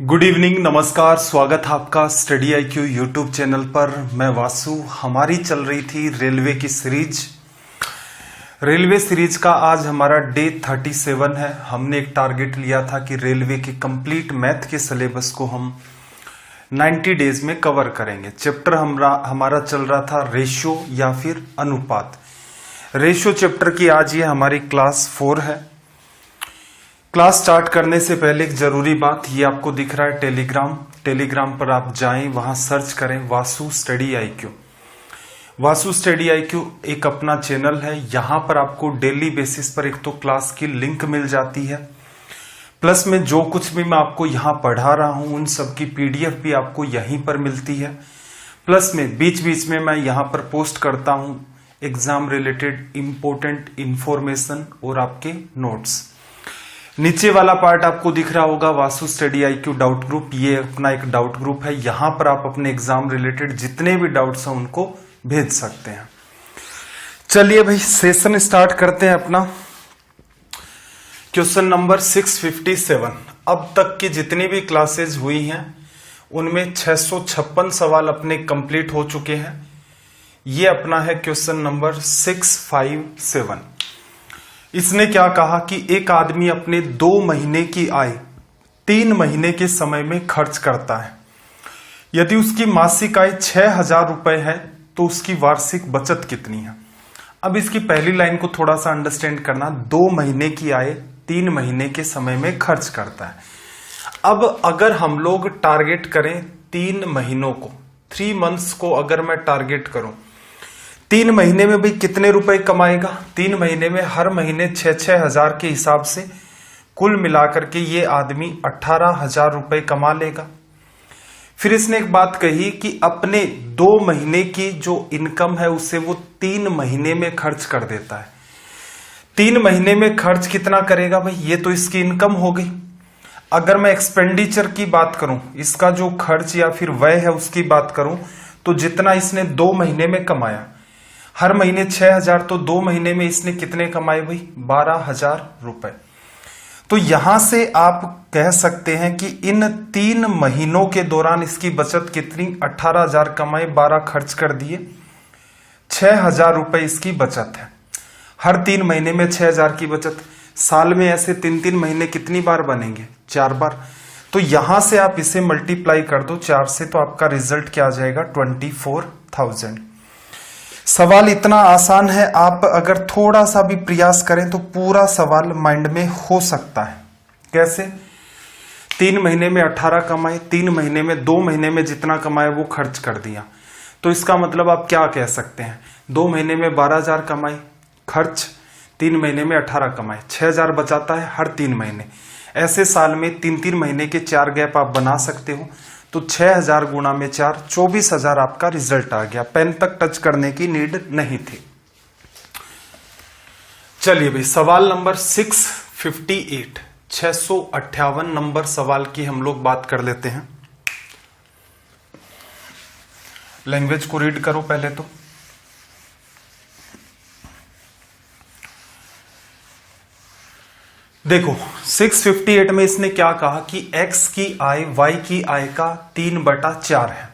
Good evening, नमस्कार। स्वागत है आपका स्टडी IQ यूट्यूब चैनल पर। मैं वासु। हमारी चल रही थी रेलवे की सीरीज। रेलवे सीरीज का आज हमारा डे 37 है। हमने एक टारगेट लिया था कि रेलवे के कंप्लीट मैथ के सिलेबस को हम 90 डेज में कवर करेंगे। चैप्टर हमारा चल रहा था रेशियो या फिर अनुपात। रेशियो चैप्टर की आज ये हमारी क्लास 4 है। क्लास स्टार्ट करने से पहले एक जरूरी बात, ये आपको दिख रहा है टेलीग्राम पर आप जाएं, वहां सर्च करें Vasu study IQ। Vasu study IQ एक अपना चैनल है। यहां पर आपको डेली बेसिस पर एक तो क्लास की लिंक मिल जाती है, प्लस में जो कुछ भी मैं आपको यहां पढ़ा रहा हूं उन सब की PDF भी आपको यहीं पर मिलती है। प्लस में बीच बीच में मैं यहां पर पोस्ट करता हूं एग्जाम रिलेटेड इंपॉर्टेंट इंफॉर्मेशन और आपके नोट्स। नीचे वाला पार्ट आपको दिख रहा होगा Vasu study IQ doubt group. ये अपना एक डाउट ग्रुप है। यहां पर आप अपने एग्जाम रिलेटेड जितने भी डाउट्स हैं उनको भेज सकते हैं। चलिए भाई, सेशन स्टार्ट करते हैं अपना। Question number 657। अब तक की जितनी भी क्लासेज हुई हैं उनमें 656 सवाल अपने कंप्लीट हो चुके हैं। ये अपना है क्वेश्चन नंबर 657। इसने क्या कहा कि एक आदमी अपने 2 महीने की आय 3 महीने के समय में खर्च करता है। यदि उसकी मासिक आय 6,000 रुपए है तो उसकी वार्षिक बचत कितनी है। अब इसकी पहली लाइन को थोड़ा सा अंडरस्टैंड करना। 2 महीने की आय 3 महीने के समय में खर्च करता है। अब अगर हम लोग टारगेट करें 3 महीनों को, 3 मंथ्स को अगर मैं टारगेट करूं, 3 महीने में भाई कितने रुपए कमाएगा। 3 महीने में हर महीने 6-6 हजार के हिसाब से कुल मिलाकर के ये आदमी 18,000 रुपए कमा लेगा। फिर इसने एक बात कही कि अपने 2 महीने की जो इनकम है उसे वो 3 महीने में खर्च कर देता है। 3 महीने में खर्च कितना करेगा भाई, ये तो इसकी इनकम हो गई। अगर मैं एक्सपेंडिचर की बात करूं, इसका जो खर्च या फिर व्यय है उसकी बात करूं, तो जितना इसने 2 महीने में कमाया, हर महीने 6,000, तो 2 महीने में इसने कितने कमाए भाई, 12,000 रुपए। तो यहां से आप कह सकते हैं कि इन 3 महीनों के दौरान इसकी बचत कितनी, 18,000 कमाए, 12 खर्च कर दिए, 6,000 रुपए इसकी बचत है। हर 3 महीने में 6,000 की बचत। साल में ऐसे 3-3 महीने कितनी बार बनेंगे, 4 बार। तो यहां से आप इसे मल्टीप्लाई कर दो 4 से, तो आपका रिजल्ट क्या आ जाएगा, 24,000। सवाल इतना आसान है, आप अगर थोड़ा सा भी प्रयास करें तो पूरा सवाल माइंड में हो सकता है। कैसे? 3 महीने में 18 कमाए, 3 महीने में 2 महीने में जितना कमाए वो खर्च कर दिया। तो इसका मतलब आप क्या कह सकते हैं, 2 महीने में 12,000 कमाए, खर्च 3 महीने में 18 कमाए, 6,000 बचाता है हर 3 महीने। ऐसे साल में 3-3 महीने के 4 गैप आप बना सकते हो। तो 6,000 गुणा में 4, 24,000 आपका रिजल्ट आ गया। पेन तक टच करने की नीड नहीं थी। चलिए भाई, सवाल नंबर 658, 658 नंबर सवाल की हम लोग बात कर लेते हैं। लैंग्वेज को रीड करो पहले तो। देखो 658 में इसने क्या कहा कि x की आय y की आय का 3/4 है।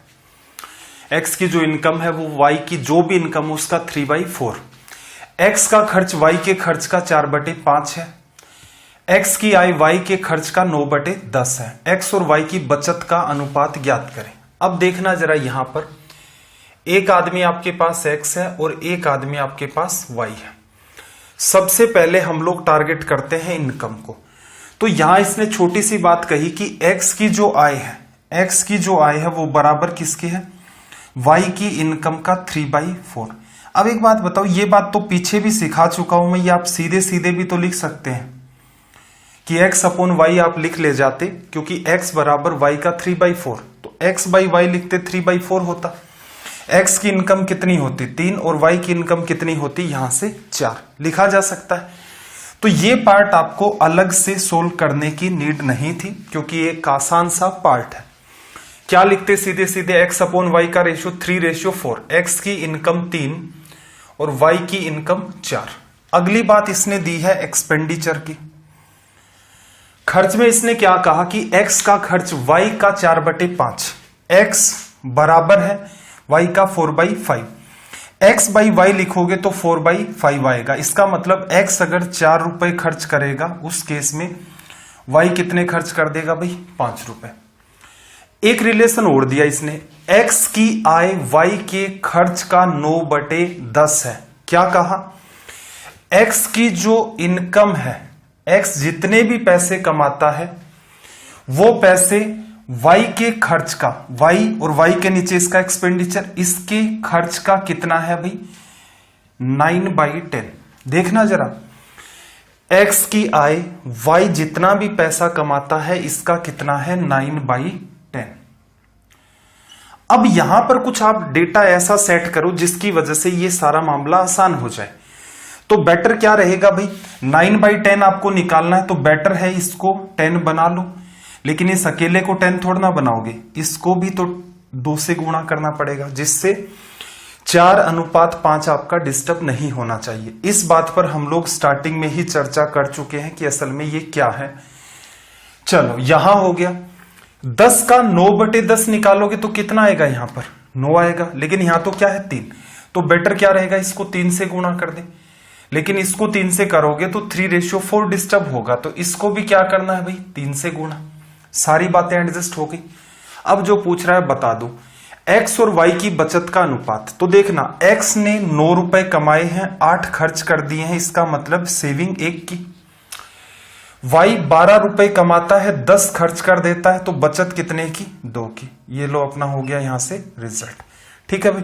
x की जो इनकम है वो y की जो भी इनकम है उसका 3/4। x का खर्च y के खर्च का 4/5 है। x की आय y के खर्च का 9/10 है। x और y की बचत का अनुपात ज्ञात करें। अब देखना जरा, यहां पर एक आदमी आपके पास x है और एक आदमी आपके पास y है। सबसे पहले हम लोग टारगेट करते हैं इनकम को। तो यहां इसने छोटी सी बात कही कि x की जो आय है वो बराबर किसके है, y की इनकम का 3/4। अब एक बात बताओ, ये बात तो पीछे भी सिखा चुका हूं मैं, ये आप सीधे सीधे भी तो लिख सकते हैं कि x/y आप लिख ले जाते, क्योंकि x बराबर y का 3/4, तो x/y लिखते 3/4 होता। x की इनकम कितनी होती, 3, और y की इनकम कितनी होती, यहां से 4 लिखा जा सकता है। तो ये पार्ट आपको अलग से सोल्व करने की नीड नहीं थी, क्योंकि ये एक आसान सा पार्ट है। क्या लिखते सीधे सीधे, x/y का रेशियो 3/4, x की इनकम 3 और y की इनकम 4। अगली बात इसने दी है एक्सपेंडिचर की। खर्च में इसने क्या कहा कि x का खर्च y का 4/5, x बराबर है y का 4/5। x बाई वाई लिखोगे तो 4/5 आएगा। इसका मतलब x अगर 4 रुपए खर्च करेगा उस केस में y कितने खर्च कर देगा भाई? 5 रुपए। एक रिलेशन और दिया इसने, x की आय y के खर्च का 9/10 है। क्या कहा? x की जो इनकम है, x जितने भी पैसे कमाता है वो पैसे y के खर्च का, y और y के नीचे इसका एक्सपेंडिचर, इसके खर्च का कितना है भाई? 9/10। देखना जरा, x की आय y जितना भी पैसा कमाता है इसका कितना है? 9/10। अब यहां पर कुछ आप डेटा ऐसा सेट करो जिसकी वजह से ये सारा मामला आसान हो जाए। तो बेटर क्या रहेगा भाई? 9/10 आपको निकालना है तो बेटर है इसको 10 बना लो, लेकिन इस अकेले को 10 थोड़ा ना बनाओगे, इसको भी तो 2 से गुणा करना पड़ेगा, जिससे 4:5 आपका डिस्टर्ब नहीं होना चाहिए। इस बात पर हम लोग स्टार्टिंग में ही चर्चा कर चुके हैं कि असल में ये क्या है। चलो यहां हो गया। 10 का 9/10 निकालोगे तो कितना आएगा? यहां पर 9 आएगा, लेकिन यहां तो क्या है? 3। तो बेटर क्या रहेगा? इसको 3 से गुणा कर दे, लेकिन इसको 3 से करोगे तो 3:4 डिस्टर्ब होगा, तो इसको भी क्या करना है भाई? 3 से गुणा। सारी बातें एडजस्ट हो गई। अब जो पूछ रहा है बता दो x और y की बचत का अनुपात। तो देखना, x ने 9 रुपए कमाए हैं, 8 खर्च कर दिए हैं, इसका मतलब सेविंग 1 की। y 12 रुपए कमाता है, 10 खर्च कर देता है, तो बचत कितने की? 2 की। ये लो अपना हो गया यहां से रिजल्ट। ठीक है भाई।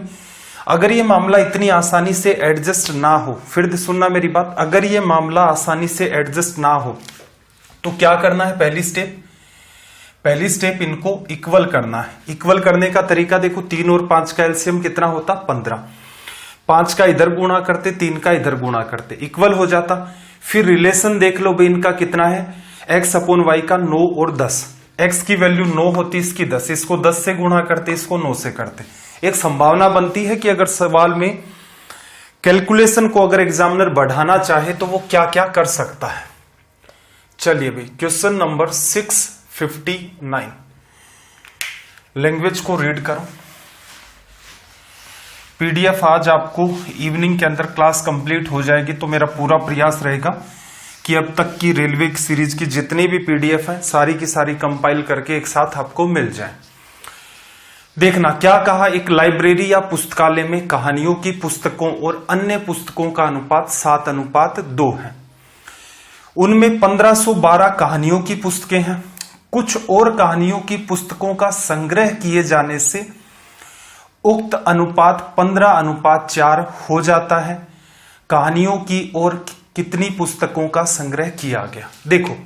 अगर ये मामला इतनी आसानी से एडजस्ट ना हो, फिर सुनना मेरी बात, अगर ये मामला आसानी से एडजस्ट ना हो तो क्या करना है? पहली स्टेप इनको इक्वल करना है। इक्वल करने का तरीका देखो, 3 और 5 का एलसीएम कितना होता? 15। 5 का इधर गुणा करते, 3 का इधर गुणा करते, इक्वल हो जाता। फिर रिलेशन देख लो भाई, इनका कितना है? x/y का 9 और 10। x की वैल्यू 9 होती, इसकी 10, इसको 10 से गुणा करते, इसको 9 से करते। एक संभावना बनती है कि अगर सवाल में कैलकुलेशन को अगर एग्जामिनर बढ़ाना चाहे तो वो क्या क्या कर सकता है। चलिए भाई, क्वेश्चन नंबर 659, लैंग्वेज को रीड करो। पीडीएफ आज आपको इवनिंग के अंदर क्लास कंप्लीट हो जाएगी, तो मेरा पूरा प्रयास रहेगा कि अब तक की रेलवे सीरीज की जितनी भी पीडीएफ है सारी की सारी कंपाइल करके एक साथ आपको मिल जाए। देखना क्या कहा, एक लाइब्रेरी या पुस्तकालय में कहानियों की पुस्तकों और अन्य पुस्तकों का अनुपात 7:2 है। उनमें 1512 कहानियों की पुस्तकें हैं। कुछ और कहानियों की पुस्तकों का संग्रह किए जाने से उक्त अनुपात 15:4 हो जाता है। कहानियों की और कितनी पुस्तकों का संग्रह किया गया? देखो,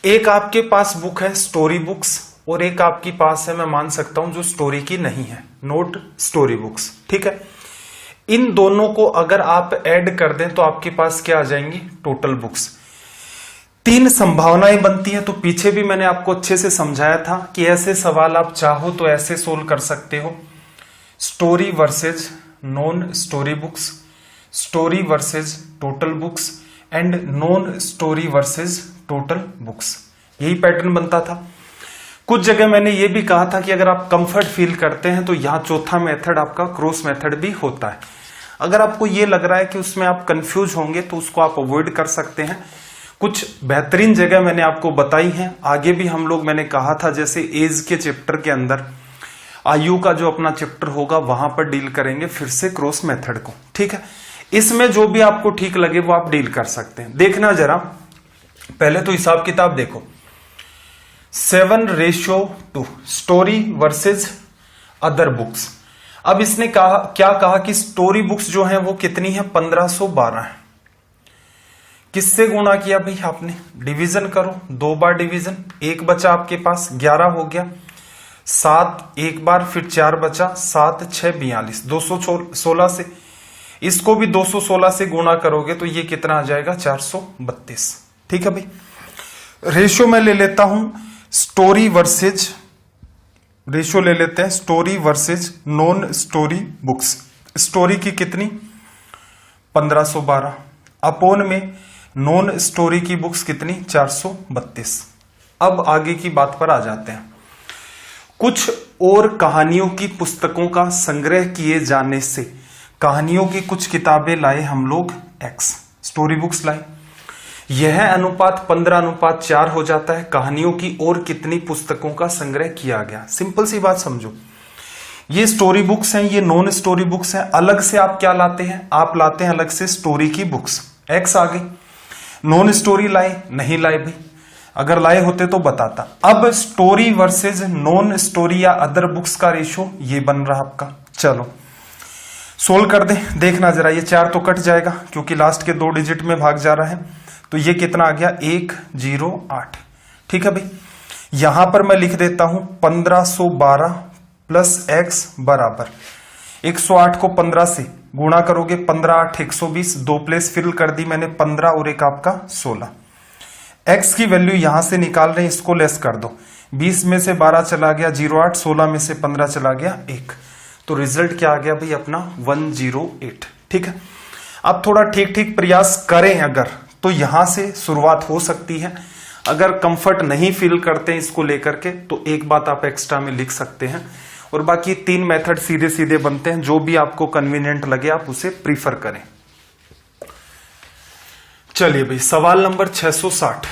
एक आपके पास बुक है स्टोरी बुक्स, और एक आपके पास है, मैं मान सकता हूं, जो स्टोरी की नहीं है, नोट स्टोरी बुक्स। ठीक है, इन दोनों को अगर आप ऐड कर दें तो आपके पास क्या आ जाएंगी? Total books. 3 संभावनाएं बनती हैं। तो पीछे भी मैंने आपको अच्छे से समझाया था कि ऐसे सवाल आप चाहो तो ऐसे सोल्व कर सकते हो, story versus non story books, story versus total books and non story versus total books. यही पैटर्न बनता था। कुछ जगह मैंने ये भी कहा था कि अगर आप कंफर्ट फील करते हैं तो यहां चौथा मेथड आपका क्रॉस मेथड भी होता है। अगर आपको ये लग रहा है कि उसमें आप कंफ्यूज होंगे तो उसको आप अवॉइड कर सकते हैं। कुछ बेहतरीन जगह मैंने आपको बताई हैं। आगे भी हम लोग, मैंने कहा था, जैसे एज के चैप्टर के अंदर आयु का जो अपना चैप्टर होगा वहां पर डील करेंगे फिर से क्रॉस मेथड को। ठीक है, इसमें जो भी आपको ठीक लगे वो आप डील कर सकते हैं। देखना जरा, पहले तो हिसाब किताब देखो, 7:2 स्टोरी वर्सेज अदर बुक्स। अब इसने कहा, क्या कहा कि स्टोरी बुक्स जो हैं वो कितनी है? 1512 है। किससे गुणा किया भाई आपने? डिवीजन करो, 2 बार डिवीजन, 1 बचा आपके पास, 11 हो गया, 7 एक बार, फिर 4 बचा, 7 6 42, 216 से, इसको भी 216 से गुणा करोगे तो ये कितना आ जाएगा? 432। ठीक है भाई, रेशियो में ले लेता हूं स्टोरी वर्सेज, रेशियो ले लेते हैं story versus non story books. Story की कितनी? 1512 अपोन में नॉन स्टोरी की बुक्स कितनी 432। अब आगे की बात पर आ जाते हैं। कुछ और कहानियों की पुस्तकों का संग्रह किए जाने से कहानियों की कुछ किताबें लाए हम लोग x, स्टोरी बुक्स लाए। यह अनुपात 15:4 हो जाता है। कहानियों की और कितनी पुस्तकों का संग्रह किया गया। सिंपल सी बात समझो, ये स्टोरी बुक्स हैं, ये नॉन स्टोरी बुक्स हैं। अलग से आप क्या लाते हैं, आप लाते हैं अलग से स्टोरी की बुक्स, x आ गई। नॉन स्टोरी लाए, नहीं लाए भाई, अगर लाए होते तो बताता। अब स्टोरी वर्सेस नॉन स्टोरी या अदर बुक्स का रेशो ये बन रहा आपका। चलो सोल्व कर दे, देखना जरा। ये 4 तो कट जाएगा क्योंकि लास्ट के 2 डिजिट में भाग जा रहा है, तो ये कितना आ गया 108। ठीक है भाई, यहां पर मैं लिख देता हूं 1512 प्लस x बराबर 108 को 15 से गुणा करोगे 15 8 120, 2 प्लेस फिल कर दी मैंने 15 और एक आपका 16। x की वैल्यू यहां से निकाल रहे हैं, इसको लेस कर दो। 20 में से 12 चला गया 08, 16 में से 15 चला गया 1, तो रिजल्ट क्या आ गया भाई अपना 108। ठीक है, अब थोड़ा ठीक ठीक प्रयास करें अगर, तो यहां से शुरुआत हो सकती है। अगर कंफर्ट नहीं फील करते हैं इसको लेकर के, तो एक बात आप एक्स्ट्रा में लिख सकते हैं, और बाकी 3 मेथड सीधे सीधे बनते हैं। जो भी आपको कन्वीनियंट लगे आप उसे प्रीफर करें। चलिए भाई, सवाल नंबर 660।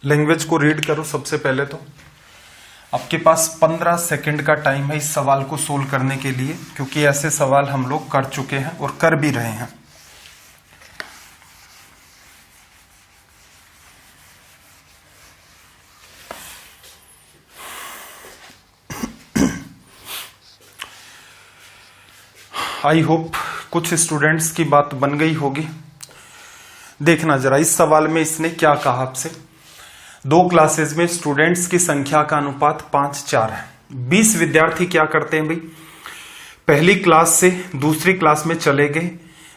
लैंग्वेज को रीड करो सबसे पहले तो। आपके पास 15 सेकंड का टाइम है इस सवाल को सोल्व करने के लिए, क्योंकि ऐसे सवाल हम लोग कर चुके हैं और कर भी रहे हैं। आई होप कुछ स्टूडेंट्स की बात बन गई होगी। देखना जरा इस सवाल में इसने क्या कहा आपसे। 2 क्लासेस में स्टूडेंट्स की संख्या का अनुपात 5:4 है। 20 विद्यार्थी क्या करते हैं भाई, पहली क्लास से दूसरी क्लास में चले गए,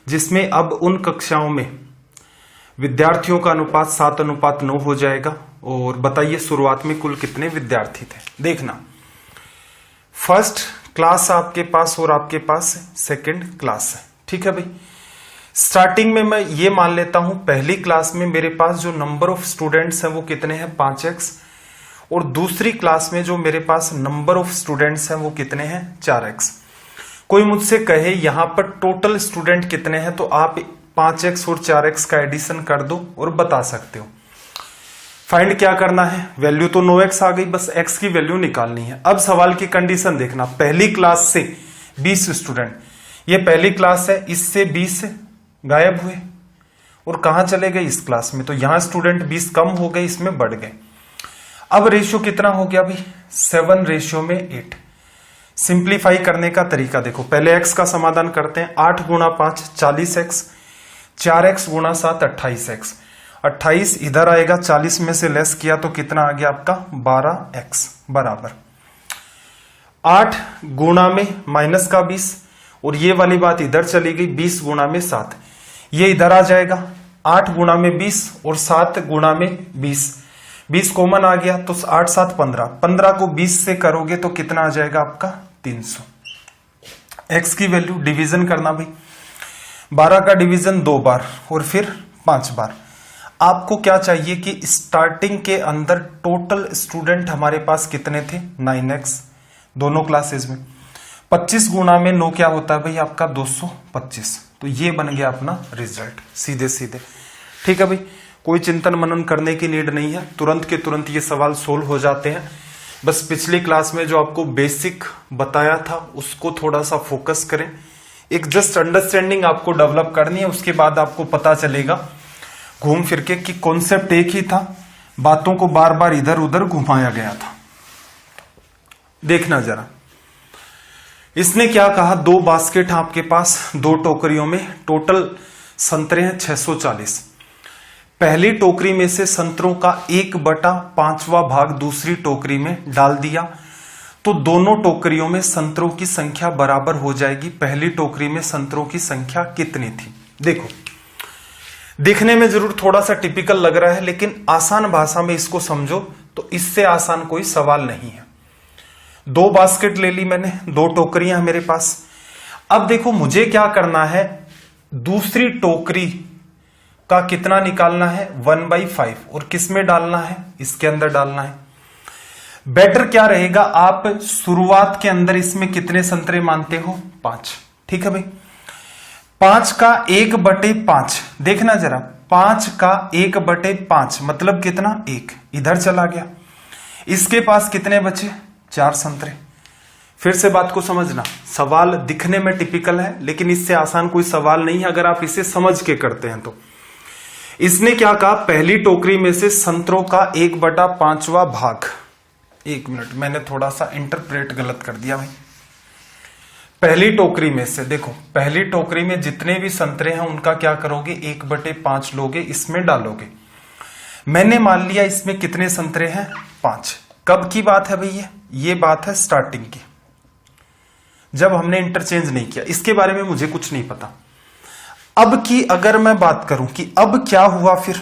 जिसमें अब उन कक्षाओं में विद्यार्थियों का अनुपात 7:9 हो जाएगा। और बताइए शुरुआत में कुल कितने विद्यार्थी थे। देखना, फर्स्ट क्लास आपके पास और आपके पास सेकंड क्लास है। ठीक है भाई, स्टार्टिंग में मैं ये मान लेता हूं पहली क्लास में मेरे पास जो नंबर ऑफ स्टूडेंट्स हैं वो कितने हैं 5x, और दूसरी क्लास में जो मेरे पास नंबर ऑफ स्टूडेंट्स हैं वो कितने हैं 4x। कोई मुझसे कहे यहां पर टोटल स्टूडेंट कितने हैं, तो आप 5x और 4x का एडिशन कर दो और बता सकते हो। फाइंड क्या करना है, वैल्यू तो 9x आ गई, बस x की वैल्यू निकालनी है। अब सवाल की कंडीशन देखना, पहली क्लास से 20 स्टूडेंट, ये पहली क्लास है, इससे 20 गायब हुए और कहां चले गए इस क्लास में, तो यहां स्टूडेंट 20 कम हो गए, इसमें बढ़ गए। अब रेशियो कितना हो गया भाई 7:8। सिंप्लीफाई करने का तरीका देखो, पहले x का समाधान करते हैं। 8 गुणा 5 40x, 4x गुणा 7 28x। 28 इधर आएगा, 40 में से लेस किया तो कितना आ गया आपका 12x बराबर 8 गुणा में माइनस का 20, और ये वाली बात इधर चली गई 20 गुणा में 7, ये इधर आ जाएगा 8 गुणा में 20 और 7 गुणा में 20, 20 कॉमन आ गया तो 8 7 15, 15 को 20 से करोगे तो कितना आ जाएगा आपका 300। x की वैल्यू डिवीजन करना भाई, 12 का डिवीजन 2 बार और फिर 5 बार। आपको क्या चाहिए कि स्टार्टिंग के अंदर टोटल स्टूडेंट हमारे पास कितने थे 9x दोनों क्लासेस में। 25 गुणा में 9 क्या होता है भाई आपका 225, तो ये बन गया अपना रिजल्ट सीधे सीधे। ठीक है भाई, कोई चिंतन मनन करने की नीड नहीं है, तुरंत के तुरंत ये सवाल सोल्व हो जाते हैं। बस पिछली क्लास में जो आपको बेसिक बताया था उसको थोड़ा सा फोकस करें, एक जस्ट अंडरस्टैंडिंग आपको डेवलप करनी है, उसके बाद आपको पता चलेगा घूम फिर के कि कॉन्सेप्ट एक ही था, बातों को बार बार इधर उधर घुमाया गया था। देखना जरा, इसने क्या कहा, 2 बास्केट आपके पास, 2 टोकरियों में टोटल संतरे हैं 640। पहली टोकरी में से संतरों का 1/5वां भाग दूसरी टोकरी में डाल दिया तो दोनों टोकरियों में संतरों की संख्या बराबर हो जाएगी। पहली टोकरी में संतरों की संख्या कितनी थी। देखो, देखने में जरूर थोड़ा सा टिपिकल लग रहा है, लेकिन आसान भाषा में इसको समझो तो इससे आसान कोई सवाल नहीं है। 2 बास्केट ले ली मैंने, 2 टोकरियां मेरे पास। अब देखो मुझे क्या करना है, दूसरी टोकरी का कितना निकालना है 1/5 और किस में डालना है, इसके अंदर डालना है। बेटर क्या रहेगा, आप शुरुआत के अंदर इसमें कितने संतरे मानते हो 5, ठीक है भाई। 5 का 1/5 देखना जरा, 5 का 1/5 मतलब कितना 1 इधर चला गया। इसके पास कितने बचे 4 संतरे। फिर से बात को समझना, सवाल दिखने में टिपिकल है लेकिन इससे आसान कोई सवाल नहीं है अगर आप इसे समझ के करते हैं तो। इसने क्या कहा, पहली टोकरी में से संतरों का 1/5वां भाग, 1 मिनट मैंने थोड़ा सा इंटरप्रेट गलत कर दिया भाई। पहली टोकरी में से देखो, पहली टोकरी में जितने भी संतरे हैं उनका क्या करोगे 1/5 लोगे, इसमें डालोगे। मैंने मान लिया इसमें कितने संतरे हैं 5। कब की बात है भैया, ये बात है स्टार्टिंग की, जब हमने इंटरचेंज नहीं किया। इसके बारे में मुझे कुछ नहीं पता। अब की अगर मैं बात करूं कि अब क्या हुआ, फिर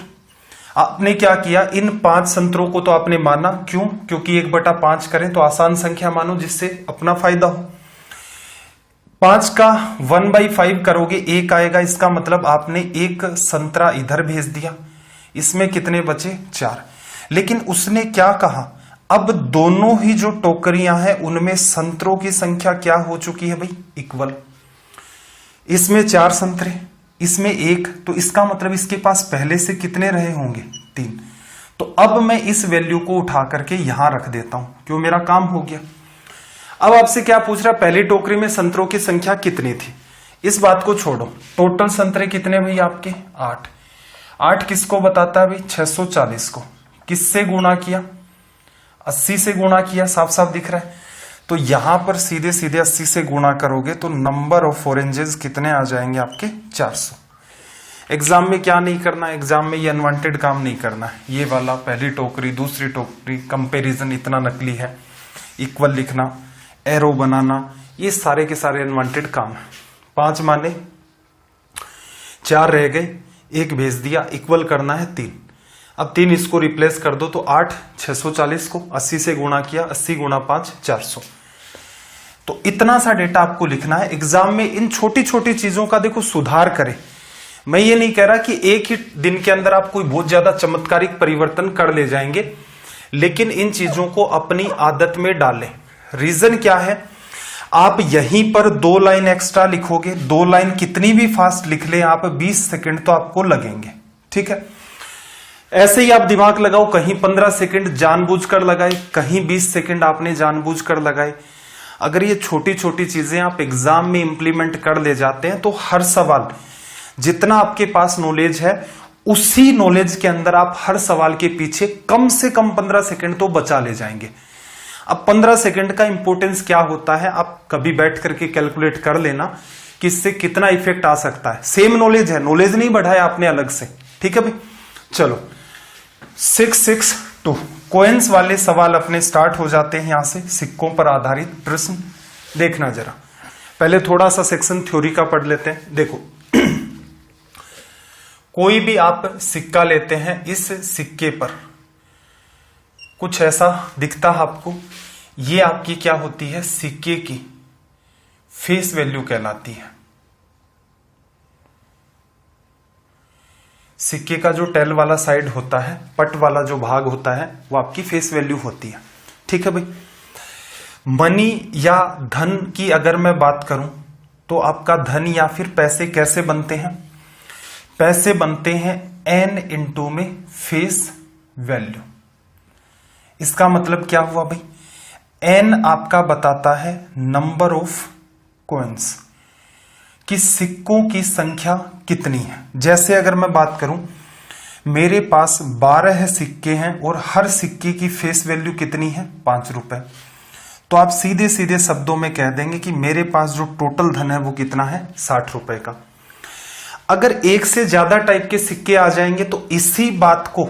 आपने क्या किया, इन 5 संतरों को तो आपने माना, क्यों, क्योंकि 1/5 करें तो आसान संख्या मानो जिससे अपना फायदा हो। 5 का 1/5 करोगे 1 आएगा, इसका मतलब आपने 1 संतरा इधर भेज दिया। इसमें कितने बचे 4। लेकिन उसने क्या कहा, अब दोनों ही जो टोकरियां हैं उनमें संतरों की संख्या क्या हो चुकी है भाई, इक्वल। इसमें 4 संतरे, इसमें 1, तो इसका मतलब इसके पास पहले से कितने रहे होंगे 3। तो अब मैं इस वैल्यू को उठा करके यहां रख देता हूं, क्यों, मेरा काम हो गया। अब आपसे क्या पूछ रहा, पहली टोकरी में संतरों की संख्या कितनी थी। इस बात को छोड़ो, टोटल संतरे कितने भाई आपके 8। 8 किसको बताता है भाई 640 को। किससे गुणा किया, 80 से गुणा किया, साफ साफ दिख रहा है। तो यहां पर सीधे सीधे 80 से गुणा करोगे तो नंबर ऑफ ऑरेंजेस कितने आ जाएंगे आपके 400। एग्जाम में क्या नहीं करना, एग्जाम में ये अनवांटेड काम नहीं करना है। ये वाला पहली टोकरी दूसरी टोकरी कंपैरिजन इतना नकली है, इक्वल लिखना, एरो बनाना, ये सारे के सारे अनवांटेड काम है। 5 माने, 4 रह गए, 1 भेज दिया, इक्वल करना है 3। अब 3 इसको रिप्लेस कर दो तो 8, 640 को 80 से गुणा किया, 80 गुणा 5 400। तो इतना सा डेटा आपको लिखना है। एग्जाम में इन छोटी छोटी चीजों का देखो सुधार करें। मैं ये नहीं कह रहा कि एक ही दिन के अंदर आप कोई बहुत ज्यादा चमत्कारिक परिवर्तन कर ले जाएंगे, लेकिन इन चीजों को अपनी आदत में डालें। रीजन क्या है, आप यहीं पर 2 लाइन एक्स्ट्रा लिखोगे, 2 लाइन कितनी भी फास्ट लिख ले आप 20 सेकंड तो आपको लगेंगे, ठीक है। ऐसे ही आप दिमाग लगाओ, कहीं 15 सेकंड जानबूझकर लगाए, कहीं 20 सेकंड आपने जानबूझकर लगाए। अगर ये छोटी छोटी चीजें आप एग्जाम में इंप्लीमेंट कर ले जाते हैं तो हर सवाल, जितना आपके पास नॉलेज है उसी नॉलेज के अंदर आप हर सवाल के पीछे कम से कम 15 सेकंड तो बचा ले जाएंगे। अब 15 सेकंड का इंपॉर्टेंस क्या होता है, आप कभी बैठ करके कैलकुलेट कर लेना कि इससे कितना इफेक्ट आ सकता है। सेम नॉलेज है, नॉलेज नहीं बढ़ाया आपने अलग से, ठीक है भाई। चलो 662 कोइंस वाले सवाल अपने स्टार्ट हो जाते हैं। यहां से सिक्कों पर आधारित प्रश्न देखना जरा। पहले थोड़ा सा सेक्शन थ्योरी का पढ़ लेते हैं। देखो कोई भी आप सिक्का लेते हैं, इस सिक्के पर कुछ ऐसा दिखता है आपको, ये आपकी क्या होती है, सिक्के की फेस वैल्यू कहलाती है। सिक्के का जो टेल वाला साइड होता है, पट वाला जो भाग होता है, वो आपकी फेस वैल्यू होती है, ठीक है भाई। मनी या धन की अगर मैं बात करूं तो आपका धन या फिर पैसे कैसे बनते हैं, पैसे बनते हैं n इंटू में फेस वैल्यू। इसका मतलब क्या हुआ भाई, n आपका बताता है नंबर ऑफ कॉइन्स, कि सिक्कों की संख्या कितनी है। जैसे अगर मैं बात करूं, मेरे पास 12 सिक्के हैं और हर सिक्के की फेस वैल्यू कितनी है 5 रुपए, तो आप सीधे सीधे शब्दों में कह देंगे कि मेरे पास जो टोटल धन है वो कितना है 60 रुपए का। अगर एक से ज्यादा टाइप के सिक्के आ जाएंगे तो इसी बात को,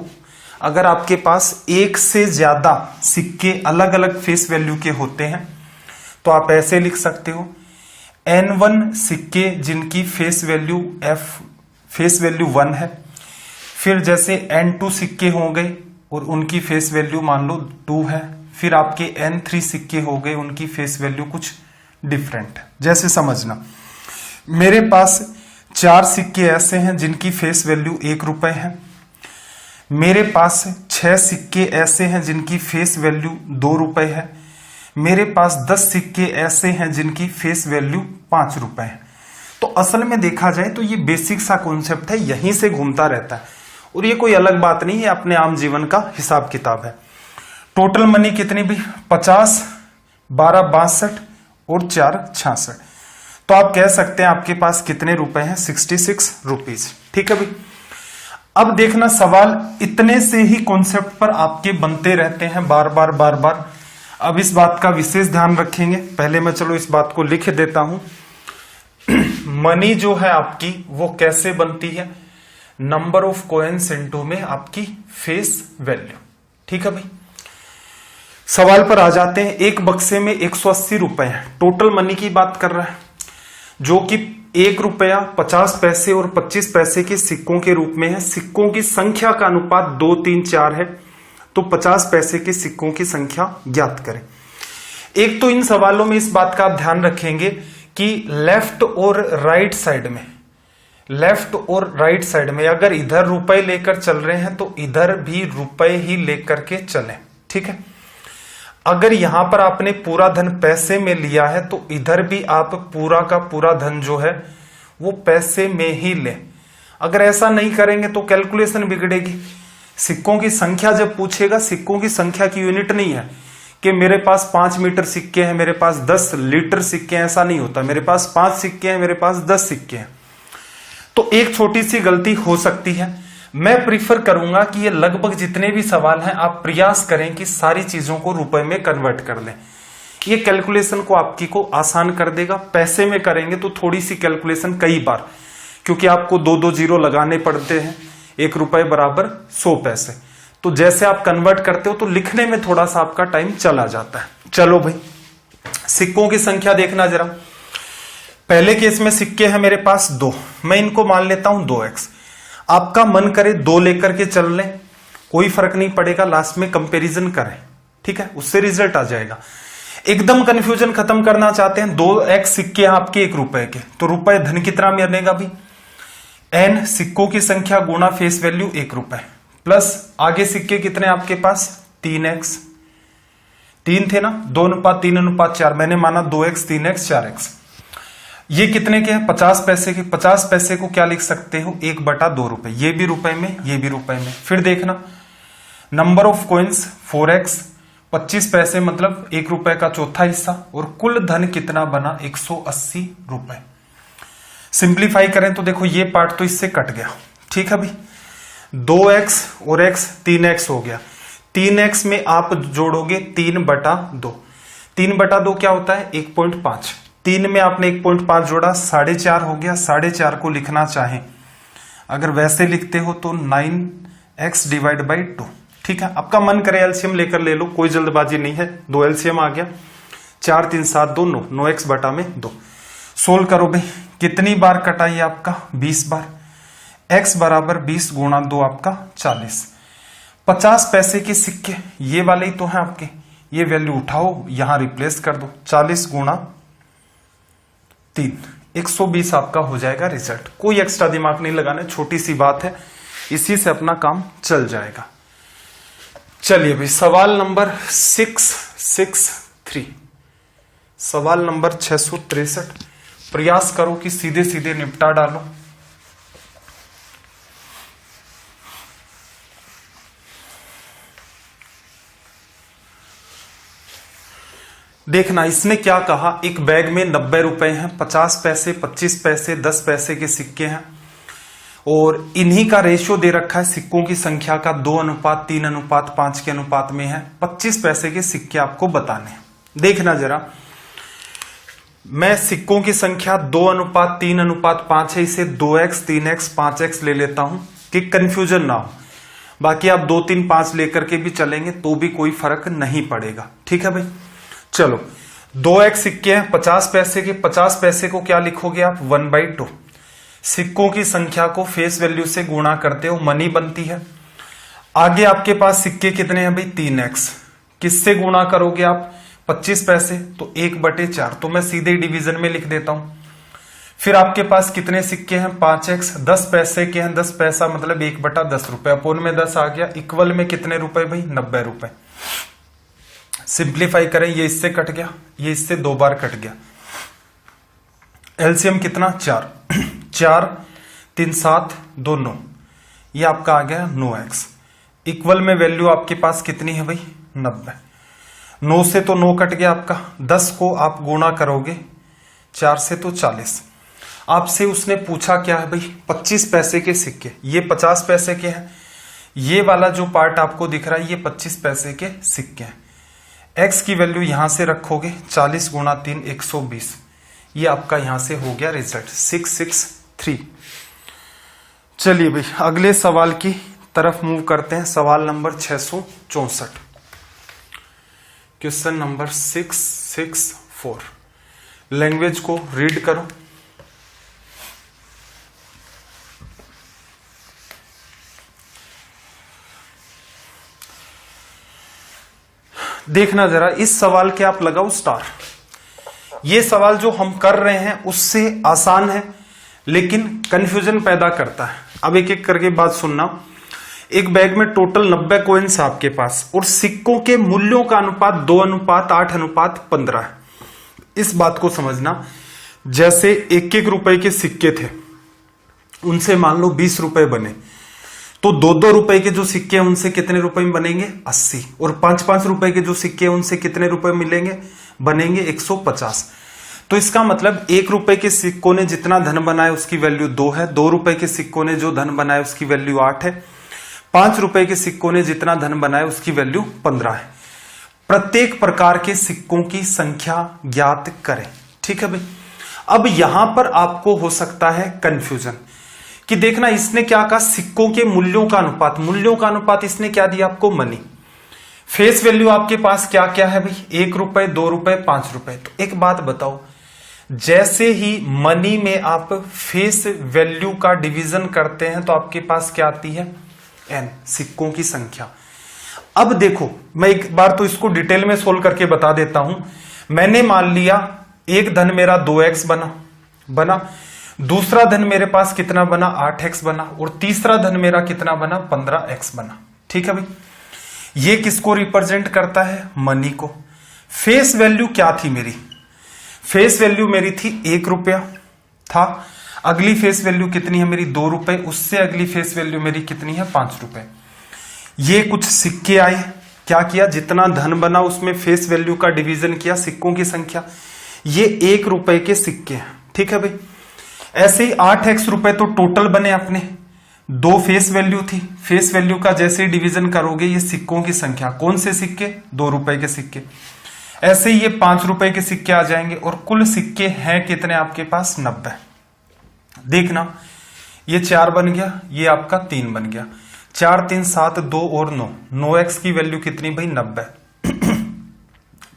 अगर आपके पास एक से ज्यादा सिक्के अलग अलग फेस वैल्यू के होते हैं तो आप ऐसे लिख सकते हो, N1 सिक्के जिनकी फेस वैल्यू फेस वैल्यू 1 है, फिर जैसे N2 सिक्के हो गए और उनकी फेस वैल्यू मान लो 2 है, फिर आपके N3 सिक्के हो गए, उनकी फेस वैल्यू कुछ डिफरेंट है। जैसे समझना, मेरे पास 4 सिक्के ऐसे हैं जिनकी फेस वैल्यू 1 रुपए है। मेरे पास 6 सिक्के ऐसे हैं जिनकी फेस वैल्यू 2 रुपए है। मेरे पास 10 सिक्के ऐसे हैं जिनकी फेस वैल्यू 5 रुपए है। तो असल में देखा जाए तो ये बेसिक सा कॉन्सेप्ट है, यहीं से घूमता रहता है और ये कोई अलग बात नहीं है, अपने आम जीवन का हिसाब किताब है। टोटल मनी कितनी भी 50, 12 62 और 4 66। तो आप कह सकते हैं आपके पास कितने रुपए हैं, 66 रुपीज। ठीक है भाई। अब देखना सवाल इतने से ही कॉन्सेप्ट पर आपके बनते रहते हैं बार बार बार बार। अब इस बात का विशेष ध्यान रखेंगे। पहले मैं चलो इस बात को लिख देता हूं। मनी जो है आपकी वो कैसे बनती है, नंबर ऑफ कॉइन्स इनटू में आपकी फेस वैल्यू। ठीक है भाई। सवाल पर आ जाते हैं। एक बक्से में 180 रुपए है, टोटल मनी की बात कर रहा है, जो कि 1 रुपया 50 पैसे और 25 पैसे के सिक्कों के रूप में है। सिक्कों की संख्या का अनुपात 2 3 4 है, तो 50 पैसे के सिक्कों की संख्या ज्ञात करें। एक तो इन सवालों में इस बात का आप ध्यान रखेंगे कि लेफ्ट और राइट साइड में अगर इधर रुपए लेकर चल रहे हैं तो इधर भी रुपए ही लेकर के चलें। ठीक है। अगर यहां पर आपने पूरा धन पैसे में लिया है तो इधर भी आप पूरा का पूरा धन जो है वो पैसे में ही लें। अगर ऐसा नहीं करेंगे तो कैलकुलेशन बिगड़ेगी। सिक्कों की संख्या जब पूछेगा, सिक्कों की संख्या की यूनिट नहीं है कि मेरे पास 5 मीटर सिक्के हैं, मेरे पास 10 लीटर सिक्के हैं, ऐसा नहीं होता। मेरे पास 5 सिक्के हैं, मेरे पास 10 सिक्के हैं। तो एक छोटी सी गलती हो सकती है। मैं प्रीफर करूंगा कि ये लगभग जितने भी सवाल हैं आप प्रयास करें कि सारी चीजों को रुपए में कन्वर्ट कर लें। ये कैलकुलेशन को आपकी को आसान कर देगा। पैसे में करेंगे तो थोड़ी सी कैलकुलेशन कई बार, क्योंकि आपको 2 जीरो लगाने पड़ते हैं। 1 रुपए बराबर 100 पैसे। तो जैसे आप कन्वर्ट करते हो तो लिखने में थोड़ा सा आपका टाइम चला जाता है। चलो भाई, सिक्कों की संख्या देखना जरा। पहले केस में सिक्के हैं मेरे पास 2, मैं इनको मान लेता हूं 2x। आपका मन करे 2 लेकर के चल लें, कोई फर्क नहीं पड़ेगा, लास्ट में कंपैरिजन करें। ठीक है, उससे रिजल्ट आ जाएगा। एकदम कंफ्यूजन खत्म करना चाहते हैं, 2x सिक्के हैं आपके 1 रुपए के, तो रुपए धन कितना बनेगा भी, n सिक्कों की संख्या गुणा फेस वैल्यू 1 रुपए, प्लस आगे सिक्के कितने आपके पास 3x, 3 थे ना, 2:3:4, मैंने माना 2x 3x 4x। ये कितने के हैं 50 पैसे के। 50 पैसे को क्या लिख सकते हो 1/2 रुपए, ये भी रुपए में, ये भी रुपए में। फिर देखना नंबर ऑफ कॉइन्स 4x, 25 पैसे मतलब 1 रुपए का चौथा हिस्सा, और कुल धन कितना बना 180 रुपए। सिंप्लीफाई करें तो देखो ये पार्ट तो इससे कट गया। ठीक है भाई, 2x और x 3x हो गया। 3x में आप जोड़ोगे 3/2। 3/2 क्या होता है 1.5। 3 में आपने 1.5 जोड़ा 4.5 हो गया। 4.5 को लिखना चाहें अगर वैसे लिखते हो तो 9x / 2। ठीक है, आपका मन करे एलसीएम लेकर ले लो, कोई जल्दबाजी नहीं है। 2 एलसीएम आ गया, 4 3 7 2 9, 9x/2। सोल्व करो भाई, कितनी बार कटा ये आपका 20 बार। x बराबर 20 गुणा 2 आपका 40। 50 पैसे के सिक्के ये वाले ही तो हैं आपके, ये वैल्यू उठाओ यहां रिप्लेस कर दो। 40 गुणा 3, 120 आपका हो जाएगा रिजल्ट। कोई एक्स्ट्रा दिमाग नहीं लगाना, छोटी सी बात है, इसी से अपना काम चल जाएगा। चलिए भाई, सवाल नंबर 663, सवाल नंबर 663। प्रयास करो कि सीधे सीधे निपटा डालो। देखना इसने क्या कहा, एक बैग में 90 रुपए हैं, 50 पैसे 25 पैसे 10 पैसे के सिक्के हैं, और इन्हीं का रेशियो दे रखा है सिक्कों की संख्या का 2:3:5 के अनुपात में है। 25 पैसे के सिक्के आपको बताने हैं। देखना जरा, मैं सिक्कों की संख्या 2:3:5 है, इसे 2x 3x 5x ले लेता हूं कि कंफ्यूजन ना हो। बाकी आप 2 3 5 लेकर के भी चलेंगे तो भी कोई फर्क नहीं पड़ेगा। ठीक है भाई, चलो 2x सिक्के हैं 50 पैसे के। 50 पैसे को क्या लिखोगे आप 1/2। सिक्कों की संख्या को फेस वैल्यू से गुणा करते हो, मनी बनती है। आगे आपके पास सिक्के कितने हैं भाई 3x, किससे गुणा करोगे आप 25 पैसे, तो 1/4, तो मैं सीधे डिवीजन में लिख देता हूं। फिर आपके पास कितने सिक्के हैं 5x, 10 पैसे के हैं, 10 पैसा मतलब 1/10 रुपए, अपोन में 10 आ गया, इक्वल में कितने रुपए भाई 90 रुपए। सिंप्लीफाई करें, ये इससे कट गया, ये इससे 2 बार कट गया, एलसीएम कितना 4, 4 3 7 2 9, ये आपका आ गया 9x। इक्वल में वैल्यू आपके पास कितनी है भाई 90। 9 से तो 9 कट गया आपका, 10 को आप गुणा करोगे 4 से तो 40। आपसे उसने पूछा क्या है भाई 25 पैसे के सिक्के, ये 50 पैसे के हैं, ये वाला जो पार्ट आपको दिख रहा है ये 25 पैसे के सिक्के हैं। x की वैल्यू यहां से रखोगे 40 गुणा 3 120, ये आपका यहां से हो गया रिजल्ट 663। चलिए भाई अगले सवाल की तरफ मूव करते हैं। सवाल नंबर 664, क्वेश्चन नंबर 664। लैंग्वेज को रीड करो। देखना जरा इस सवाल के आप लगाओ स्टार। ये सवाल जो हम कर रहे हैं उससे आसान है लेकिन कंफ्यूजन पैदा करता है। अब एक एक करके बात सुनना। एक बैग में टोटल 90 कॉइन्स आपके पास और सिक्कों के मूल्यों का अनुपात 2:8:15 है। इस बात को समझना, जैसे 1-1 रुपए के सिक्के थे, उनसे मान लो 20 रुपए बने, तो 2-2 रुपए के जो सिक्के हैं उनसे कितने रुपए में बनेंगे 80, और 5-5 रुपए के जो सिक्के हैं उनसे कितने रुपए मिलेंगे बनेंगे 150। तो इसका मतलब 1 रुपए के सिक्कों ने जितना धन बनाया उसकी वैल्यू 2 है, 2 रुपए के सिक्कों ने जो धन बनाया उसकी वैल्यू 8 है, 5 रुपए के सिक्कों ने जितना धन बनाया उसकी वैल्यू 15 है। प्रत्येक प्रकार के सिक्कों की संख्या ज्ञात करें। ठीक है भाई। अब यहां पर आपको हो सकता है कंफ्यूजन कि देखना इसने क्या कहा, सिक्कों के मूल्यों का अनुपात, मूल्यों का अनुपात इसने क्या दिया आपको मनी। फेस वैल्यू आपके पास क्या क्या है भाई 1 रुपए 2 रुपए 5 रुपए। तो एक बात बताओ, जैसे ही मनी में आप फेस वैल्यू का डिवीजन करते हैं तो आपके पास क्या आती है n, सिक्कों की संख्या। अब देखो मैं एक बार तो इसको डिटेल में सोल्व करके बता देता हूं। मैंने मान लिया एक धन मेरा 2x बना, दूसरा धन मेरे पास कितना बना 8x बना, और तीसरा धन मेरा कितना बना 15x बना। ठीक है भाई। ये किसको रिप्रेजेंट करता है मनी को। फेस वैल्यू क्या थी मेरी, फेस वैल्यू मेरी थी 1 रुपया था, अगली फेस वैल्यू कितनी है मेरी 2 रुपए, उससे अगली फेस वैल्यू मेरी कितनी है 5 रुपए। ये कुछ सिक्के आए, क्या किया जितना धन बना उसमें फेस वैल्यू का डिवीजन किया, सिक्कों की संख्या। ये 1 रुपए के सिक्के हैं। ठीक है भाई। ऐसे ही 8x रुपए तो टोटल बने अपने, 2 फेस वैल्यू थी, फेस वैल्यू का जैसे ही डिवीजन करोगे ये सिक्कों की संख्या, कौन से सिक्के 2 रुपए के सिक्के। ऐसे ही ये 5 रुपए के सिक्के आ जाएंगे और कुल सिक्के हैं कितने आपके पास 90। देखना ये 4 बन गया, ये आपका 3 बन गया, 4 3 7 2 और 9, 9x की वैल्यू कितनी भाई 90,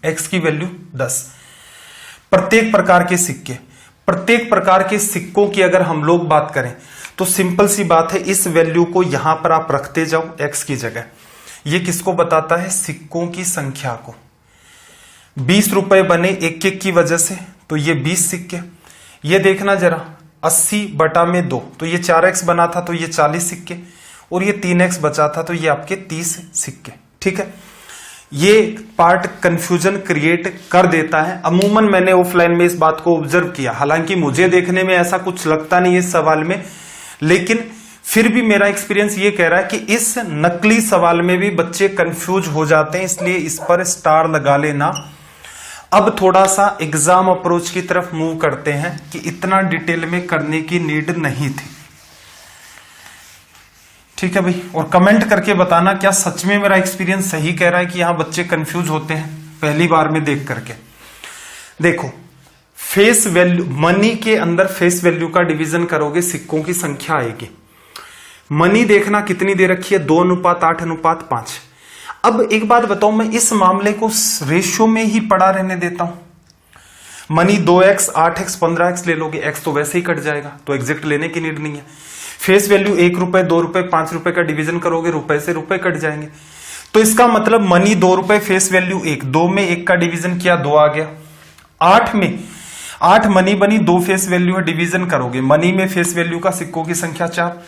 x की वैल्यू 10। प्रत्येक प्रकार के सिक्के, प्रत्येक प्रकार के सिक्कों की अगर हम लोग बात करें तो सिंपल सी बात है, इस वैल्यू को यहां पर आप रखते जाओ x की जगह। ये किसको बताता है सिक्कों की संख्या को। 20 रुपए बने 1-1 की वजह से, तो ये 20 सिक्के। ये देखना जरा 80/2, तो ये 4x बना था तो ये 40 सिक्के, और ये 3x बचा था तो ये आपके 30 सिक्के। ठीक है। ये पार्ट कंफ्यूजन क्रिएट कर देता है। अमूमन मैंने ऑफलाइन में इस बात को ऑब्जर्व किया, हालांकि मुझे देखने में ऐसा कुछ लगता नहीं इस सवाल में, लेकिन फिर भी मेरा एक्सपीरियंस ये कह रहा है कि इस नकली सवाल में भी बच्चे कंफ्यूज हो जाते हैं, इसलिए इस पर स्टार लगा लेना। अब थोड़ा सा एग्जाम अप्रोच की तरफ मूव करते हैं कि इतना डिटेल में करने की नीड नहीं थी। ठीक है भाई। और कमेंट करके बताना क्या सच में मेरा एक्सपीरियंस सही कह रहा है कि यहां बच्चे कंफ्यूज होते हैं पहली बार में देख करके। देखो फेस वैल्यू, मनी के अंदर फेस वैल्यू का डिवीजन करोगे सिक्कों की संख्या आएगी। मनी देखना कितनी दे रखी है 2:8:5। अब एक बात बताऊं, मैं इस मामले को रेशियो में ही पड़ा रहने देता हूं। मनी 2x 8x 15x ले लोगे, x तो वैसे ही कट जाएगा, तो एग्जैक्ट लेने की नीड नहीं है। फेस वैल्यू 1 रुपए 2 रुपए 5 रुपए का डिवीजन करोगे, रुपए से रुपए कट जाएंगे, तो इसका मतलब मनी 2 रुपए फेस वैल्यू 1, 2 में 1 का डिवीजन किया 2 आ गया। 8 में 8 मनी बनी, 2 फेस वैल्यू है, डिवीजन करोगे मनी में फेस वैल्यू का सिक्कों की संख्या 4,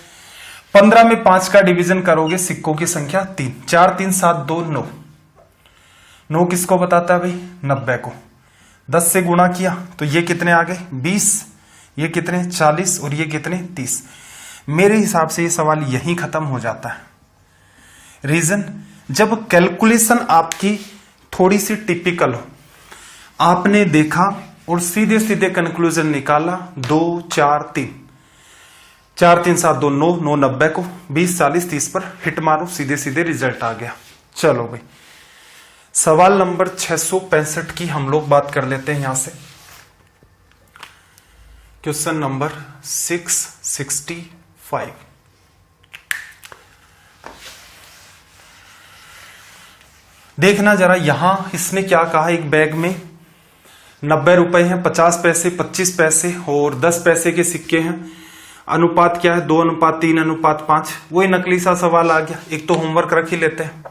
15 में 5 का डिवीजन करोगे सिक्कों की संख्या 3, 4 3 7 2 9, 9 किसको बताता है भाई? 90 को। 10 से गुणा किया तो ये कितने आ गए? 20, ये कितने? 40 और ये कितने? 30। मेरे हिसाब से ये सवाल यहीं खत्म हो जाता है। रीजन, जब कैलकुलेशन आपकी थोड़ी सी टिपिकल हो, आपने देखा और सीधे सीधे कंक्लूजन निकाला, 2 4 3, 4 3 7 2 9, 9 90 को 20 40 30 पर हिट मारो, सीधे सीधे रिजल्ट आ गया। चलो भाई, सवाल नंबर 665 की हम लोग बात कर लेते हैं यहां से। Question number 665। देखना जरा, यहां इसने क्या कहा, एक बैग में 90 रुपए हैं, 50 पैसे, 25 पैसे और 10 पैसे के सिक्के हैं। अनुपात क्या है? 2:3:5। वही नकली सा सवाल आ गया। एक तो होमवर्क रख ही लेते हैं।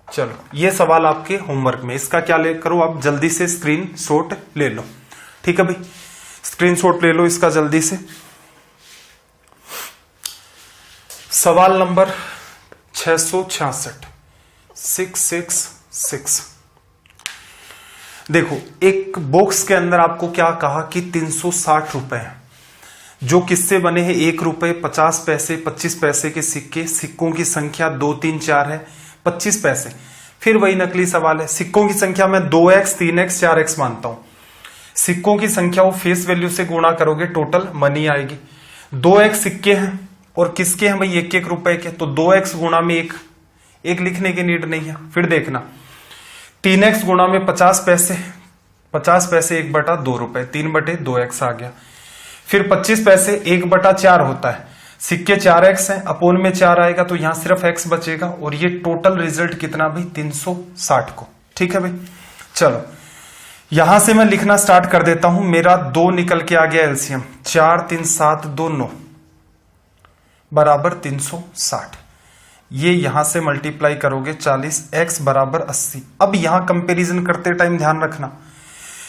चलो, ये सवाल आपके होमवर्क में, इसका क्या ले करो आप, जल्दी से स्क्रीनशॉट ले लो। ठीक है भाई, स्क्रीनशॉट ले लो इसका जल्दी से। सवाल नंबर 666, 666। देखो, एक बॉक्स के अंदर आपको क्या कहा कि 360 रुपए हैं, जो किससे बने हैं? 1 रुपए, 50 पैसे, 25 पैसे के सिक्के, सिक्कों की संख्या 2 3 4 है, 25 पैसे। फिर वही नकली सवाल है, सिक्कों की संख्या मैं 2x 3x 4x मानता हूं। सिक्कों की संख्या वो फेस वैल्यू से गुणा करोगे, टोटल मनी आएगी। 2x सिक्के हैं और किसके हैं भाई? 1 रुपए के, तो 2x गुणा में 1 लिखने की नीड नहीं है। फिर देखना, 3x गुणा में 50 पैसे, 50 पैसे 1/2 रुपए, 3/2x आ गया। फिर 25 पैसे 1/4 होता है, सिक्के 4x हैं, अपोन में 4 आएगा तो यहां सिर्फ x बचेगा, और ये टोटल रिजल्ट कितना भाई? 360 को। ठीक है भाई, चलो यहां से मैं लिखना स्टार्ट कर देता हूं। मेरा 2 निकल के आ गया एलसीएम, 4 3 7 2 9 बराबर 360। ये यहां से मल्टीप्लाई करोगे 40, x बराबर 80। अब यहां कंपैरिजन करते टाइम ध्यान रखना,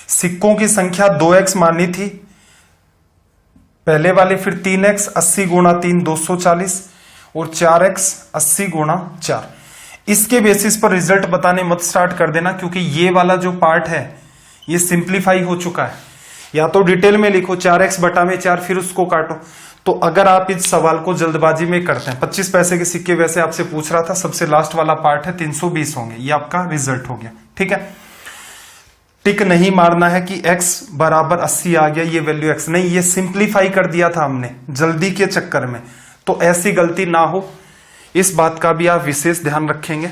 सिक्कों की संख्या 2x मानी थी पहले वाले, फिर 3x, 80 गुणा 3 240, और 4x 80 गुणा 4। इसके बेसिस पर रिजल्ट बताने मत स्टार्ट कर देना, क्योंकि ये वाला जो पार्ट है ये सिंप्लीफाई हो चुका है। या तो डिटेल में लिखो 4x/4, फिर उसको काटो। तो अगर आप इस सवाल को जल्दबाजी में करते हैं, 25 पैसे के सिक्के वैसे आपसे पूछ रहा था, सबसे लास्ट वाला पार्ट है, 320 होंगे, ये आपका रिजल्ट हो गया। ठीक है, टिक नहीं मारना है कि x बराबर 80 आ गया, ये वैल्यू x नहीं, ये सिंप्लीफाई कर दिया था हमने जल्दी के चक्कर में, तो ऐसी गलती ना हो, इस बात का भी आप विशेष ध्यान रखेंगे।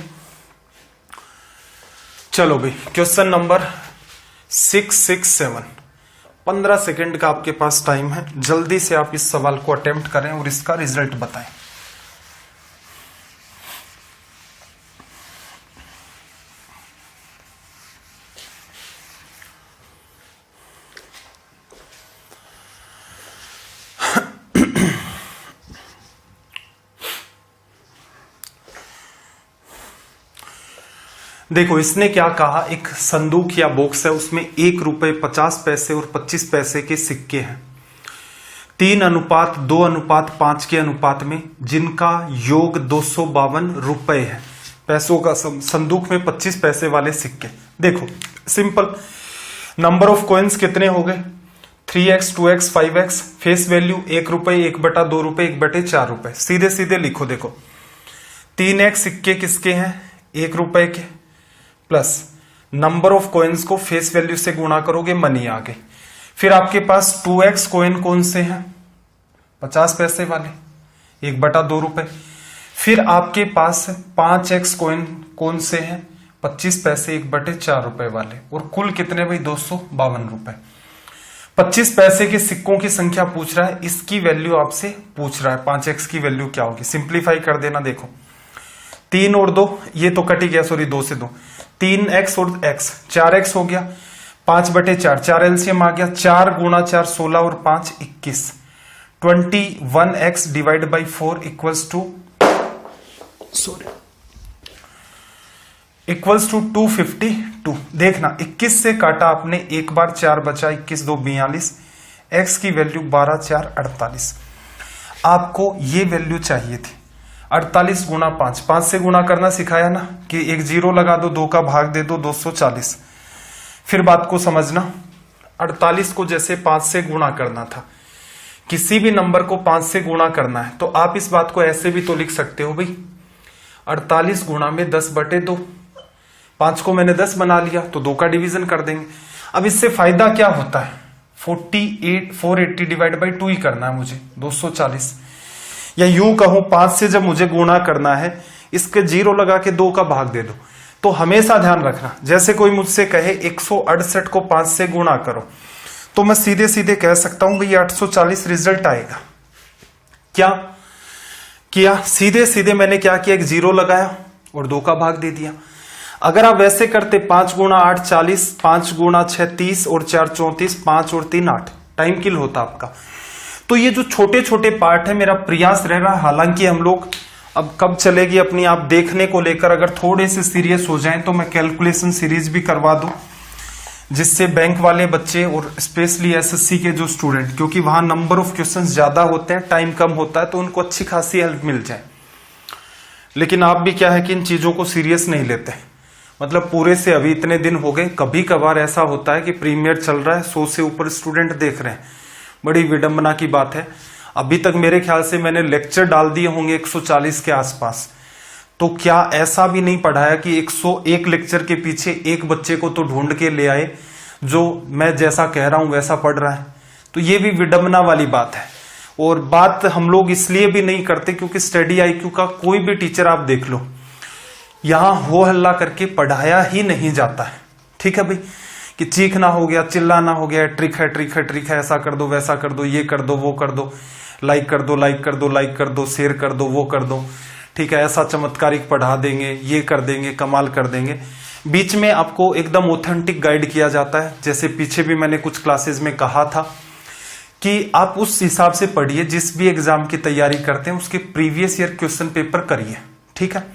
चलो भाई, क्वेश्चन नंबर 667, 15 सेकंड का आपके पास टाइम है, जल्दी से आप इस सवाल को अटेम्प्ट करें और इसका रिजल्ट बताएं। देखो, इसने क्या कहा, एक संदूक या बॉक्स है, उसमें 1 रुपए, 50 पैसे और 25 पैसे के सिक्के हैं, 3:2:5 के अनुपात में, जिनका योग 252 रुपए है। पैसों का संदूक में 25 पैसे वाले सिक्के। देखो सिंपल, नंबर ऑफ कॉइन्स कितने हो गए? 3x 2x 5x, face value 1 रुपए, 1/2 रुपए, 1/4 रुपए। सीधे सीधे लिखो। देखो 3x सिक्के किसके हैं? 1 रुपए के, प्लस नंबर ऑफ कॉइन्स को फेस वैल्यू से गुणा करोगे, मनी आ गई। फिर आपके पास 2x कॉइन कौन से हैं? 50 पैसे वाले, 1/2 रुपए। फिर आपके पास 5x कॉइन कौन से हैं? 25 पैसे, 1/4 रुपए वाले। और कुल कितने भाई? 252 रुपए। 25 पैसे के सिक्कों की संख्या पूछ रहा है, इसकी वैल्यू आपसे पूछ रहा है, 5x की वैल्यू क्या होगी? सिंप्लीफाई कर देना। देखो 3 और 2, ये तो कट ही गया, सॉरी 2 से 2, 3x और x, 4x हो गया, 5/4, 4 एलसीएम आ गया, 4 गुणा 4 16 और 5 21, 21x divide by 4 equals to, sorry equals to 252। देखना 21 से काटा आपने, एक बार 4 बचा, 21 2 42, x की वैल्यू 12 4 48। आपको ये वैल्यू चाहिए थी 48 गुणा 5, 5 से गुणा करना सिखाया ना कि एक जीरो लगा दो, 2 का भाग दे दो, 240। फिर बात को समझना, 48 को जैसे 5 से गुणा करना था, किसी भी नंबर को 5 से गुणा करना है तो आप इस बात को ऐसे भी तो लिख सकते हो भाई, 48 गुणा में 10/2, 5 को मैंने 10 बना लिया तो 2 का डिवीजन कर देंगे। अब इससे फायदा क्या होता है, 480 डिवाइड बाई 2 ही करना है मुझे, 240। या यूं कहूं 5 से जब मुझे गुणा करना है, इसके जीरो लगा के 2 का भाग दे दो। तो हमेशा ध्यान रखना, जैसे कोई मुझसे कहे 168 को 5 से गुणा करो, तो मैं सीधे सीधे कह सकता हूं भाई 840 रिजल्ट आएगा। क्या किया, सीधे सीधे मैंने क्या किया, एक जीरो लगाया और 2 का भाग दे दिया। अगर आप वैसे करते 5 गुणा 8 40, 5 गुणा 6 30 और 4 34, 5 और 3 8, टाइम किल होता आपका। तो ये जो छोटे छोटे पार्ट है, मेरा प्रयास रह रहा, हालांकि हम लोग अब कब चलेगी अपनी आप देखने को लेकर, अगर थोड़े से सीरियस हो जाएं तो मैं कैलकुलेशन सीरीज भी करवा दूं, जिससे बैंक वाले बच्चे और स्पेशली एसएससी के जो स्टूडेंट, क्योंकि वहां नंबर ऑफ क्वेश्चंस ज्यादा होते हैं, टाइम कम होता है, तो उनको अच्छी खासी हेल्प मिल जाए। लेकिन आप भी क्या है कि इन चीजों को सीरियस नहीं लेते, मतलब पूरे से अभी इतने दिन हो गए, कभी कभार ऐसा होता है कि प्रीमियर चल रहा है, 100 से ऊपर स्टूडेंट देख रहे हैं, बड़ी विडंबना की बात है। अभी तक मेरे ख्याल से मैंने लेक्चर डाल दिए होंगे 140 के आसपास, तो क्या ऐसा भी नहीं पढ़ाया कि 101 लेक्चर के पीछे एक बच्चे को तो ढूंढ के ले आए जो मैं जैसा कह रहा हूं वैसा पढ़ रहा है? तो ये भी विडंबना वाली बात है। और बात हम लोग इसलिए भी नहीं करते क्योंकि स्टडी आईक्यू का कोई भी टीचर आप देख लो, यहां हो हल्ला करके पढ़ाया ही नहीं जाता है। ठीक है भाई, कि चीखना हो गया, चिल्लाना हो गया, ट्रिक है ट्रिक है ट्रिक है, ऐसा कर दो वैसा कर दो, ये कर दो वो कर दो, लाइक कर दो लाइक कर दो लाइक कर दो, शेयर कर दो वो कर दो, ठीक है, ऐसा चमत्कारिक पढ़ा देंगे, ये कर देंगे, कमाल कर देंगे। बीच में आपको एकदम ऑथेंटिक गाइड किया जाता है, जैसे पीछे भी मैंने कुछ क्लासेस में कहा था कि आप उस हिसाब से पढ़िए, जिस भी एग्जाम की तैयारी करते हैं उसके प्रीवियस ईयर क्वेश्चन पेपर करिए। ठीक है,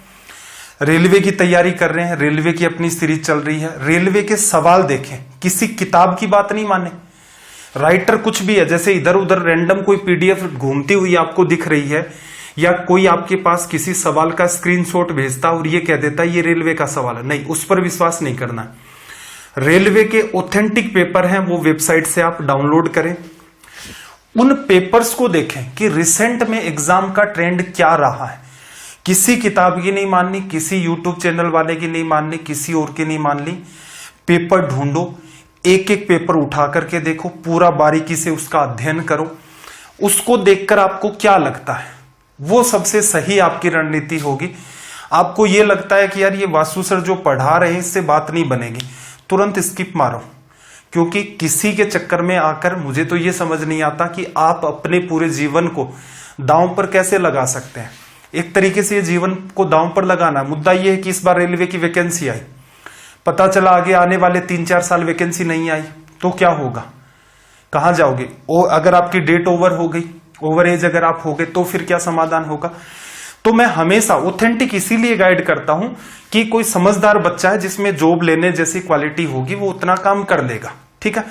रेलवे की तैयारी कर रहे हैं, रेलवे की अपनी सीरीज चल रही है, रेलवे के सवाल देखें, किसी किताब की बात नहीं माने। राइटर कुछ भी है, जैसे इधर उधर रैंडम कोई पीडीएफ घूमती हुई आपको दिख रही है, या कोई आपके पास किसी सवाल का स्क्रीनशॉट भेजता और ये कह देता है ये रेलवे का सवाल है, नहीं, उस पर विश्वास नहीं करना। रेलवे के ऑथेंटिक पेपर हैं, वो वेबसाइट से आप डाउनलोड करें, उन पेपर्स को देखें कि रिसेंट में एग्जाम का ट्रेंड क्या रहा है। किसी किताब की नहीं माननी, किसी यूट्यूब चैनल वाले की नहीं माननी, किसी और की नहीं माननी, पेपर ढूंढो, एक एक पेपर उठा करके देखो, पूरा बारीकी से उसका अध्ययन करो, उसको देखकर आपको क्या लगता है वो सबसे सही आपकी रणनीति होगी। आपको ये लगता है कि यार ये वासु सर जो पढ़ा रहे हैं इससे बात नहीं बनेगी, तुरंत स्किप मारो, क्योंकि किसी के चक्कर में आकर मुझे तो ये समझ नहीं आता कि आप अपने पूरे जीवन को दांव पर कैसे लगा सकते हैं। एक तरीके से ये जीवन को दांव पर लगाना। मुद्दा ये है कि इस बार रेलवे की वैकेंसी आई, पता चला आगे आने वाले 3-4 साल वैकेंसी नहीं आई, तो क्या होगा, कहां जाओगे? और अगर आपकी डेट ओवर हो गई, ओवर एज अगर आप हो गए, तो फिर क्या समाधान होगा? तो मैं हमेशा ऑथेंटिक इसीलिए गाइड करता हूं कि कोई समझदार बच्चा है जिसमें जॉब लेने जैसी क्वालिटी होगी, वो उतना काम कर लेगा। ठीक है,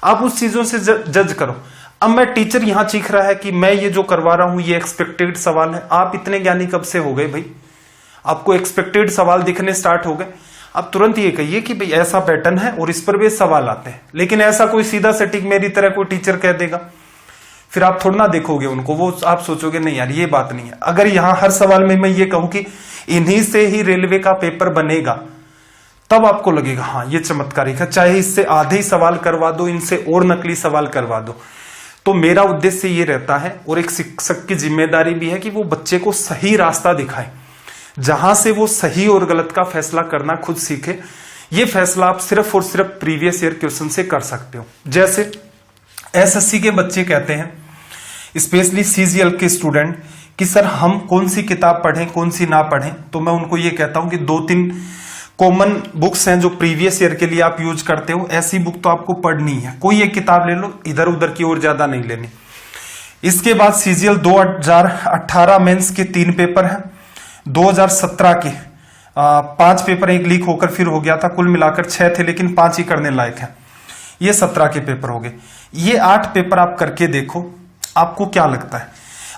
आप उस चीजों से जज करो। अब मैं टीचर यहां चीख रहा है कि मैं ये जो करवा रहा हूं ये एक्सपेक्टेड सवाल है। आप इतने ज्ञानी कब से हो गए भाई? आपको एक्सपेक्टेड सवाल दिखने स्टार्ट हो गए, आप तुरंत ये कहिए कि भाई ऐसा पैटर्न है और इस पर भी सवाल आते हैं। लेकिन ऐसा कोई सीधा सेटिंग मेरी तरह कोई टीचर कह देगा, फिर आप थोड़ा ना देखोगे उनको, वो आप सोचोगे नहीं यार ये बात नहीं है। अगर यहां हर सवाल में मैं ये कहूं कि इन्हीं से ही रेलवे का पेपर बनेगा, तब आपको लगेगा हाँ ये चमत्कारिक है, चाहे इससे आधे ही सवाल करवा दो, इनसे और नकली सवाल करवा दो। तो मेरा उद्देश्य ये रहता है, और एक शिक्षक की जिम्मेदारी भी है कि वो बच्चे को सही रास्ता दिखाए, जहां से वो सही और गलत का फैसला करना खुद सीखे। ये फैसला आप सिर्फ और सिर्फ प्रीवियस ईयर क्वेश्चन से कर सकते हो। जैसे एसएससी के बच्चे कहते हैं, स्पेशली सीजीएल के स्टूडेंट, कि सर हम कौन सी किताब पढ़ें कौन सी ना पढ़ें। तो मैं उनको ये कहता हूं कि 2-3 कॉमन बुक्स हैं जो प्रीवियस ईयर के लिए आप यूज करते हो, ऐसी बुक तो आपको पढ़नी है। कोई एक किताब ले लो, इधर उधर की ओर ज्यादा नहीं लेनी। इसके बाद सीजीएल 2018 मेंस के 3 पेपर हैं, 2017 के 5 पेपर एक लीक होकर फिर हो गया था, कुल मिलाकर 6 थे लेकिन 5 ही करने लायक हैं। ये 17 के पेपर हो गए। ये 8 पेपर आप करके देखो, आपको क्या लगता है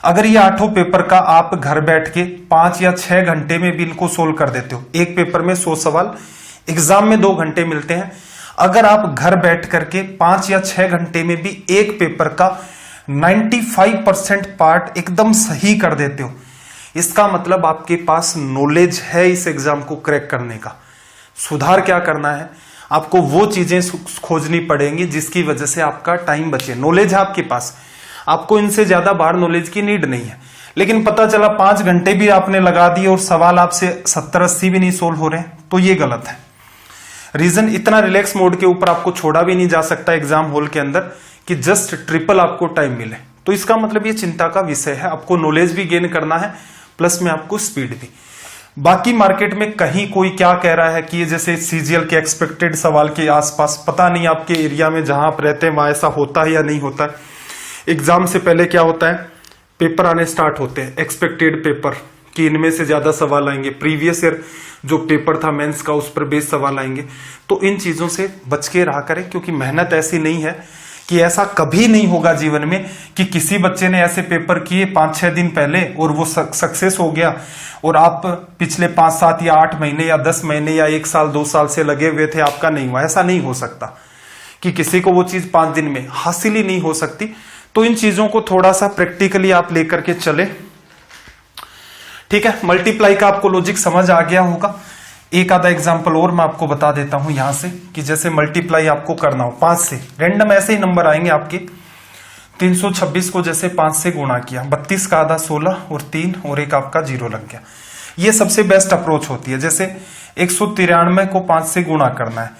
अगर ये 8 पेपर का आप घर बैठ के 5 या 6 घंटे में भी इनको सोल्व कर देते हो। एक पेपर में 100 सवाल, एग्जाम में 2 घंटे मिलते हैं। अगर आप घर बैठ करके 5 या 6 घंटे में भी एक पेपर का 95% पार्ट एकदम सही कर देते हो, इसका मतलब आपके पास नॉलेज है इस एग्जाम को क्रैक करने का। सुधार क्या करना है, आपको वो चीजें खोजनी पड़ेंगी जिसकी वजह से आपका टाइम बचे। नॉलेज है आपके पास, आपको इनसे ज्यादा बाहर नॉलेज की नीड नहीं है, लेकिन पता चला 5 घंटे भी आपने लगा दिए और सवाल आपसे 70-80 भी नहीं सोल्व हो रहे, तो ये गलत है। रीजन, इतना रिलैक्स मोड के ऊपर आपको छोड़ा भी नहीं जा सकता एग्जाम हॉल के अंदर कि जस्ट ट्रिपल आपको टाइम मिले। तो इसका मतलब ये चिंता का विषय है, आपको नॉलेज भी गेन करना है प्लस में आपको स्पीड भी। बाकी मार्केट में कहीं कोई क्या कह रहा है कि ये जैसे सीजीएल के एक्सपेक्टेड सवाल के आसपास, पता नहीं आपके एरिया में जहां आप रहते हैं वहां ऐसा होता है या नहीं होता है। एग्जाम से पहले क्या होता है, पेपर आने स्टार्ट होते हैं, एक्सपेक्टेड पेपर कि इनमें से ज्यादा सवाल आएंगे, प्रीवियस ईयर जो पेपर था मेंस का उस पर बेस सवाल आएंगे। तो इन चीजों से बच के रहा करें, क्योंकि मेहनत ऐसी नहीं है कि ऐसा कभी नहीं होगा जीवन में कि किसी बच्चे ने ऐसे पेपर किए 5-6 दिन पहले और वो सक्सेस हो गया और आप पिछले 5-7 या 8 महीने या 10 महीने या 1 साल 2 साल से लगे हुए थे, आपका नहीं हुआ। ऐसा नहीं हो सकता कि किसी को वो चीज 5 दिन में हासिल ही नहीं हो सकती। तो इन चीजों को थोड़ा सा प्रैक्टिकली आप लेकर के चले, ठीक है। मल्टीप्लाई का आपको लॉजिक समझ आ गया होगा। एक आधा एग्जांपल और मैं आपको बता देता हूं यहां से कि जैसे मल्टीप्लाई आपको करना हो 5 से, रैंडम ऐसे ही नंबर आएंगे आपके। 326 को जैसे 5 से गुणा किया, 32 का आधा 16 और 3 और एक आपका 0 लग गया। ये सबसे बेस्ट अप्रोच होती है। जैसे 193 को 5 से गुणा करना है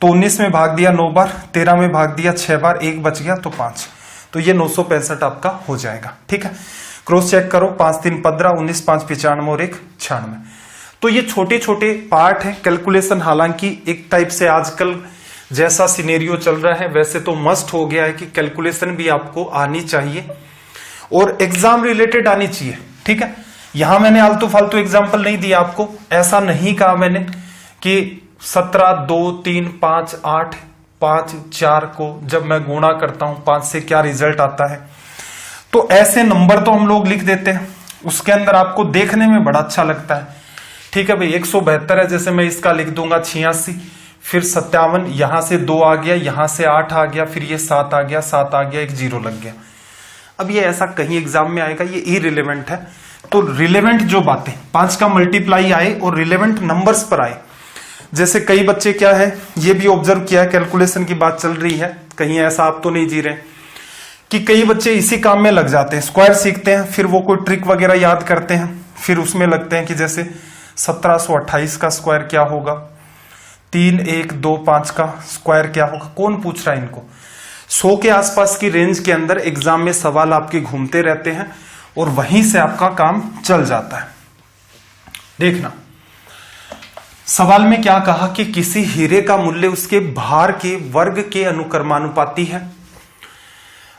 तो 19 में भाग दिया 9 बार, 13 में भाग दिया 6 बार, 1 बच गया तो 5, तो ये 965 आपका हो जाएगा, ठीक है। क्रॉस चेक करो, 5 3 15, 19 5 95 और 1 96। तो ये छोटे छोटे पार्ट है कैलकुलेशन। हालांकि एक टाइप से आजकल जैसा सिनेरियो चल रहा है वैसे तो मस्ट हो गया है कि कैलकुलेशन भी आपको आनी चाहिए और एग्जाम रिलेटेड आनी चाहिए, ठीक है। यहां मैंने आलतू फालतू एग्जाम्पल नहीं दिया आपको, ऐसा नहीं कहा मैंने कि 17 2 3 5 8 5 4 को जब मैं गुणा करता हूं 5 से क्या रिजल्ट आता है। तो ऐसे नंबर तो हम लोग लिख देते हैं, उसके अंदर आपको देखने में बड़ा अच्छा लगता है, ठीक है भाई। 172 है, जैसे मैं इसका लिख दूंगा 86, फिर 57, यहां से 2 आ गया, यहां से 8 आ गया, फिर ये 7 आ गया, 7 आ गया, एक 0 लग गया। अब ये ऐसा कहीं एग्जाम में आएगा, ये इररिलेवेंट है। तो रिलेवेंट जो बातें 5 का मल्टीप्लाई आए और रिलेवेंट नंबर्स पर आए, जैसे कई बच्चे क्या है, ये भी ऑब्जर्व किया है, कैलकुलेशन की बात चल रही है, कहीं ऐसा आप तो नहीं जी रहे कि कई बच्चे इसी काम में लग जाते हैं, स्क्वायर सीखते हैं, फिर वो कोई ट्रिक वगैरह याद करते हैं, फिर उसमें लगते हैं कि जैसे 1728 का स्क्वायर क्या होगा, 3 1 2 5 का स्क्वायर क्या होगा। कौन पूछ रहा है इनको? 100 के आसपास की रेंज के अंदर एग्जाम में सवाल आपके घूमते रहते हैं और वहीं से आपका काम चल जाता है। देखना, सवाल में क्या कहा कि किसी हीरे का मूल्य उसके भार के वर्ग के अनुक्रमानुपाती है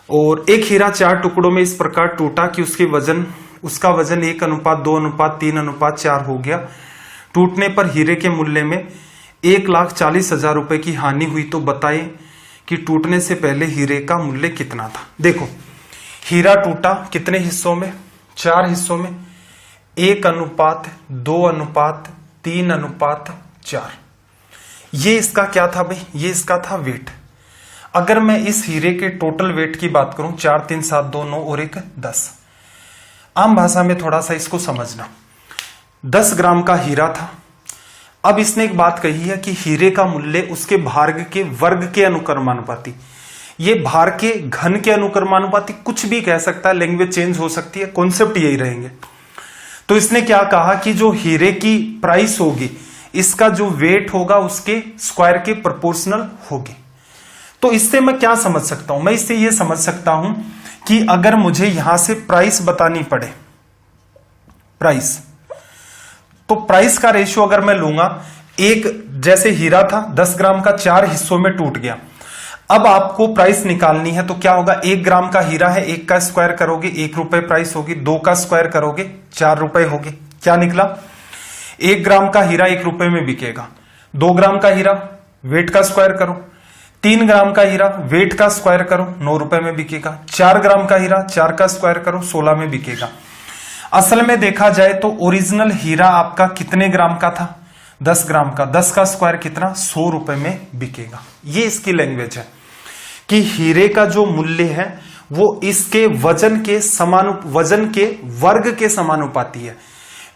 और एक हीरा 4 टुकड़ों में इस प्रकार टूटा कि उसका वजन 1:2:3:4 हो गया। टूटने पर हीरे के मूल्य में 1,40,000 रुपए की हानि हुई, तो बताएं कि टूटने से पहले हीरे का मूल्य कितना था। देखो, हीरा टूटा कितने हिस्सों में? 4 हिस्सों में, 1:2:3:4। ये इसका क्या था भाई? ये इसका था वेट। अगर मैं इस हीरे के टोटल वेट की बात करूं, 4 3 7 2 9 और 1 10। आम भाषा में थोड़ा सा इसको समझना, 10 ग्राम का हीरा था। अब इसने एक बात कही है कि हीरे का मूल्य उसके भार के वर्ग के अनुक्रमानुपाती। ये भार के घन के अनुक्रमानुपाती कुछ भी कह सकता है, लैंग्वेज चेंज हो सकती है, कॉन्सेप्ट यही रहेंगे। तो इसने क्या कहा कि जो हीरे की प्राइस होगी, इसका जो वेट होगा उसके स्क्वायर के प्रोपोर्शनल होगी। तो इससे मैं क्या समझ सकता हूं? मैं इससे यह समझ सकता हूं कि अगर मुझे यहां से प्राइस बतानी पड़े, प्राइस, तो प्राइस का रेशियो अगर मैं लूंगा, एक जैसे हीरा था 10 ग्राम का 4 हिस्सों में टूट गया। अब आपको प्राइस निकालनी है तो क्या होगा? 1 ग्राम का हीरा है, 1 का स्क्वायर करोगे 1 रुपए प्राइस होगी, 2 का स्क्वायर करोगे 4 रुपए होगी। क्या निकला? 1 ग्राम का हीरा 1 रुपए में बिकेगा। 2 ग्राम का हीरा वेट का स्क्वायर करो, 3 ग्राम का हीरा वेट का स्क्वायर करो 9 रुपए में बिकेगा। 4 ग्राम का हीरा 4 का स्क्वायर करो 16 में बिकेगा। असल में देखा जाए तो ओरिजिनल हीरा आपका कितने ग्राम का था? 10 ग्राम का। 10 का स्क्वायर कितना? 100 रुपए में बिकेगा। ये इसकी लैंग्वेज है कि हीरे का जो मूल्य है वो इसके वजन के वर्ग के समानुपाती है।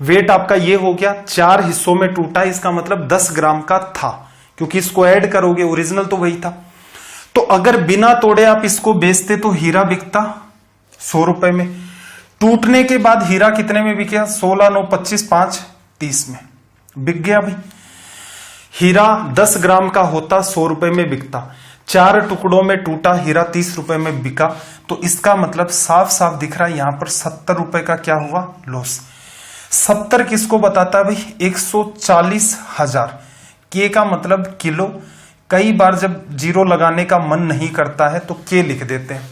वेट आपका ये हो गया, 4 हिस्सों में टूटा, इसका मतलब 10 ग्राम का था, क्योंकि इसको ऐड करोगे, ओरिजिनल तो वही था। तो अगर बिना तोड़े आप इसको बेचते तो हीरा बिकता 100 रुपए में। टूटने के बाद हीरा कितने में बिकेगा? 16 9 25 5 30 में बिक गया भाई। हीरा 10 ग्राम का होता 100 रुपए में बिकता, 4 टुकड़ों में टूटा हीरा 30 रुपए में बिका। तो इसका मतलब साफ साफ दिख रहा है यहां पर 70 रुपए का क्या हुआ? लॉस। 70 किसको बताता है भाई? 140,000। के का मतलब किलो। कई बार जब जीरो लगाने का मन नहीं करता है तो के लिख देते हैं।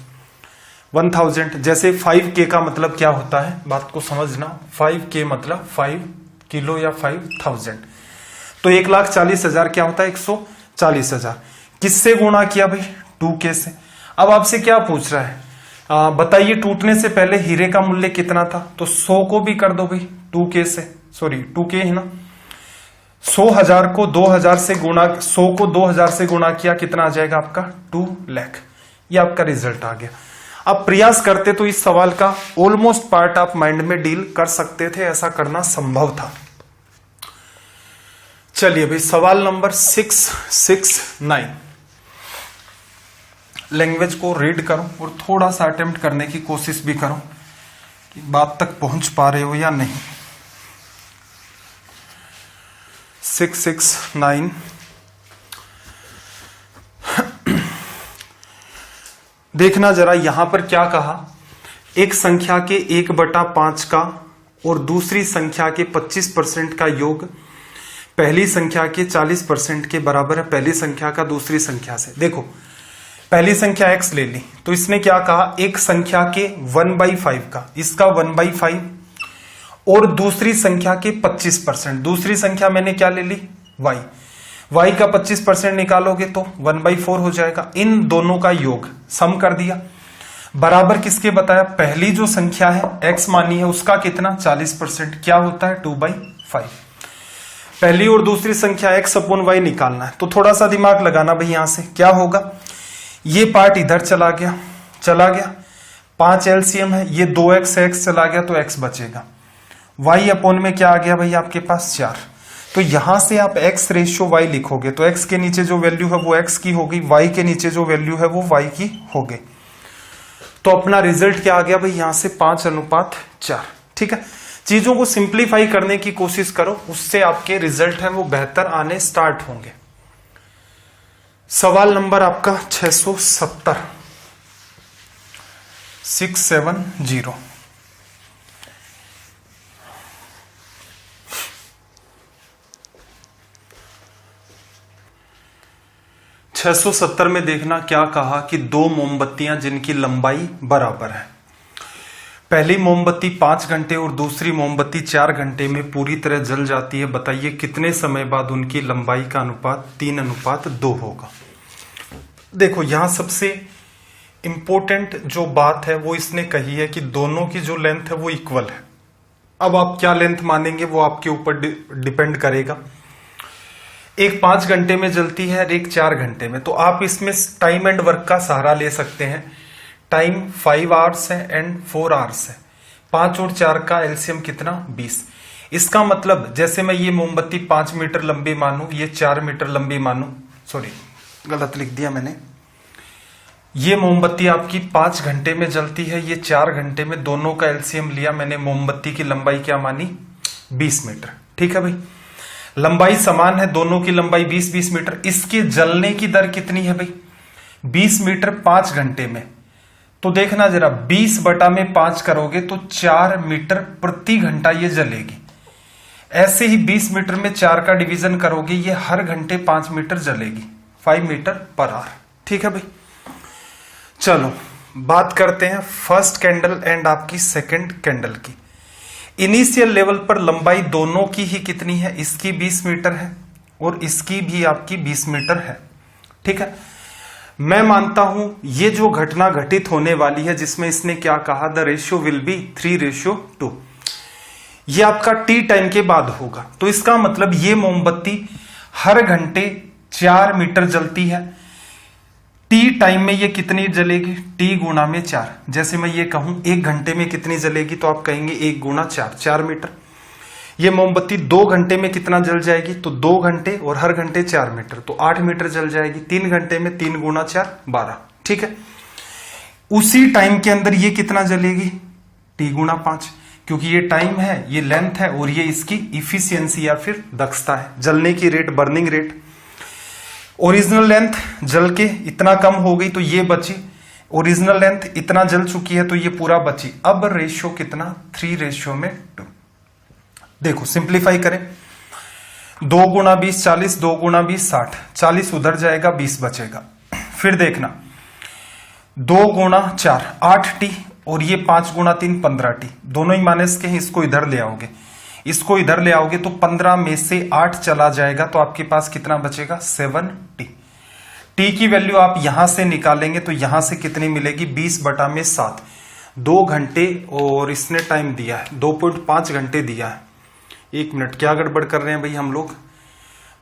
1000 जैसे 5K का मतलब क्या होता है, बात को समझना। 5K मतलब 5 किलो या 5000। तो 1,40,000 क्या होता है? 140,000। किससे गुणा किया भाई? 2K से। अब आपसे क्या पूछ रहा है, बताइए टूटने से पहले हीरे का मूल्य कितना था? तो 100 को भी कर दो भाई 2K से, सॉरी 2K है ना। 100,000 को 2000 से गुणा, 100 को 2000 से गुणा किया, कितना आ जाएगा आपका? 2 लाख। ये आपका रिजल्ट आ गया। अब प्रयास करते तो इस सवाल का ऑलमोस्ट पार्ट आप माइंड में डील कर सकते थे, ऐसा करना संभव था। चलिए भाई सवाल नंबर 669। लैंग्वेज को रीड करो और थोड़ा सा अटेम्प्ट करने की कोशिश भी करो कि बात तक पहुंच पा रहे हो या नहीं। 669 देखना जरा यहां पर क्या कहा। एक संख्या के 1/5 का और दूसरी संख्या के 25% का योग पहली संख्या के 40% के बराबर है। पहली संख्या का दूसरी संख्या से। देखो पहली संख्या x ले ली तो इसने क्या कहा, एक संख्या के 1/5 का, इसका 1/5 और दूसरी संख्या के 25%। दूसरी संख्या मैंने क्या ले ली? y का 25% निकालोगे तो 1/4 हो जाएगा। इन दोनों का योग सम कर दिया। बराबर किसके बताया? पहली जो संख्या है x मानी है उसका कितना? 40%, क्या होता है? 2/5। पहली और दूसरी संख्या x/y निकालना है तो थोड़ा सा दिमाग लगाना भाई। यहां से क्या होगा, ये पार्ट इधर चला गया, 5 एलसीएम है, ये 2x से x चला गया तो x बचेगा। y/ में क्या आ गया भाई आपके पास? 4। तो यहां से आप x/y लिखोगे तो x के नीचे जो वैल्यू है वो x की होगी, y के नीचे जो वैल्यू है वो y की होगी। तो अपना रिजल्ट क्या आ गया भाई? यहां से 5:4। ठीक है, चीजों को सिंप्लीफाई करने की कोशिश करो, उससे आपके रिजल्ट है वो बेहतर आने स्टार्ट होंगे। सवाल नंबर आपका 670 670। में देखना क्या कहा कि 2 मोमबत्तियां जिनकी लंबाई बराबर है। पहली मोमबत्ती 5 घंटे और दूसरी मोमबत्ती 4 घंटे में पूरी तरह जल जाती है। बताइए कितने समय बाद उनकी लंबाई का अनुपात 3:2 होगा। देखो यहां सबसे इंपॉर्टेंट जो बात है वो इसने कही है कि दोनों की जो लेंथ है वो इक्वल है। अब आप क्या लेंथ मानेंगे वो आपके ऊपर डिपेंड करेगा। एक 5 घंटे में जलती है और एक 4 घंटे में, तो आप इसमें टाइम एंड वर्क का सहारा ले सकते हैं। टाइम 5 आवर्स है एंड 4 आवर्स है। 5 और 4 का एलसीएम कितना? 20। इसका मतलब जैसे मैं ये मोमबत्ती 5 मीटर लंबी मानूं, ये 4 मीटर लंबी मानूं, सॉरी गलत लिख दिया मैंने। ये मोमबत्ती आपकी 5 घंटे में जलती है, ये 4 घंटे में, दोनों का एलसीएम लिया मैंने। मोमबत्ती की लंबाई क्या मानी? 20 मीटर। ठीक है भाई, लंबाई समान है, दोनों की लंबाई 20-20 मीटर। इसके जलने की दर कितनी है भाई? 20 मीटर 5 घंटे में। तो देखना जरा 20/5 करोगे तो 4 मीटर प्रति घंटा ये जलेगी। ऐसे ही 20 मीटर में 4 का डिवीजन करोगे, ये हर घंटे 5 मीटर जलेगी, 5 मीटर पर आवर। ठीक है भाई, चलो बात करते हैं फर्स्ट कैंडल एंड आपकी सेकंड कैंडल की। इनिशियल लेवल पर लंबाई दोनों की ही कितनी है, इसकी 20 मीटर है और इसकी भी आपकी 20 मीटर है। ठीक है, मैं मानता हूं ये जो घटना घटित होने वाली है जिसमें इसने क्या कहा, द रेशियो विल बी 3:2, ये आपका टी टाइम के बाद होगा। तो इसका मतलब ये मोमबत्ती हर घंटे 4 मीटर जलती है। टी टाइम में ये कितनी जलेगी, टी गुणा में 4। जैसे मैं ये कहूं 1 घंटे में कितनी जलेगी, तो आप कहेंगे 1 गुणा 4, 4 मीटर। ये मोमबत्ती 2 घंटे में कितना जल जाएगी, तो 2 घंटे और हर घंटे 4 मीटर, तो 8 मीटर जल जाएगी। 3 घंटे में 3 गुणा 4, 12। ठीक है, उसी टाइम के अंदर ये कितना जलेगी, टी गुणा 5, क्योंकि ये टाइम है, ये लेंथ है और ये इसकी इफिशियंसी या फिर दक्षता है, जलने की rate, burning rate. Original length जल के इतना कम हो गई तो ये बची, ओरिजिनल लेंथ इतना जल चुकी है तो ये पूरा बची। अब रेशियो कितना, 3:2। देखो सिंप्लीफाई करें, 2 गुणा 20 40, 2 गुणा 20 60, 40 उधर जाएगा, 20 बचेगा। फिर देखना 2 गुणा 4 8 टी और ये 5 गुणा 3 15 टी, दोनों ही माइनस के हैं, इसको इधर ले आओगे, इसको इधर ले आओगे तो 15 में से 8 चला जाएगा तो आपके पास कितना बचेगा, 7 टी। टी की वैल्यू आप यहां से निकालेंगे तो यहां से कितनी मिलेगी, 20/7। 2 घंटे और इसने टाइम दिया है 2.5 घंटे दिया है। 1 मिनट, क्या गड़बड़ कर रहे हैं भाई हम लोग।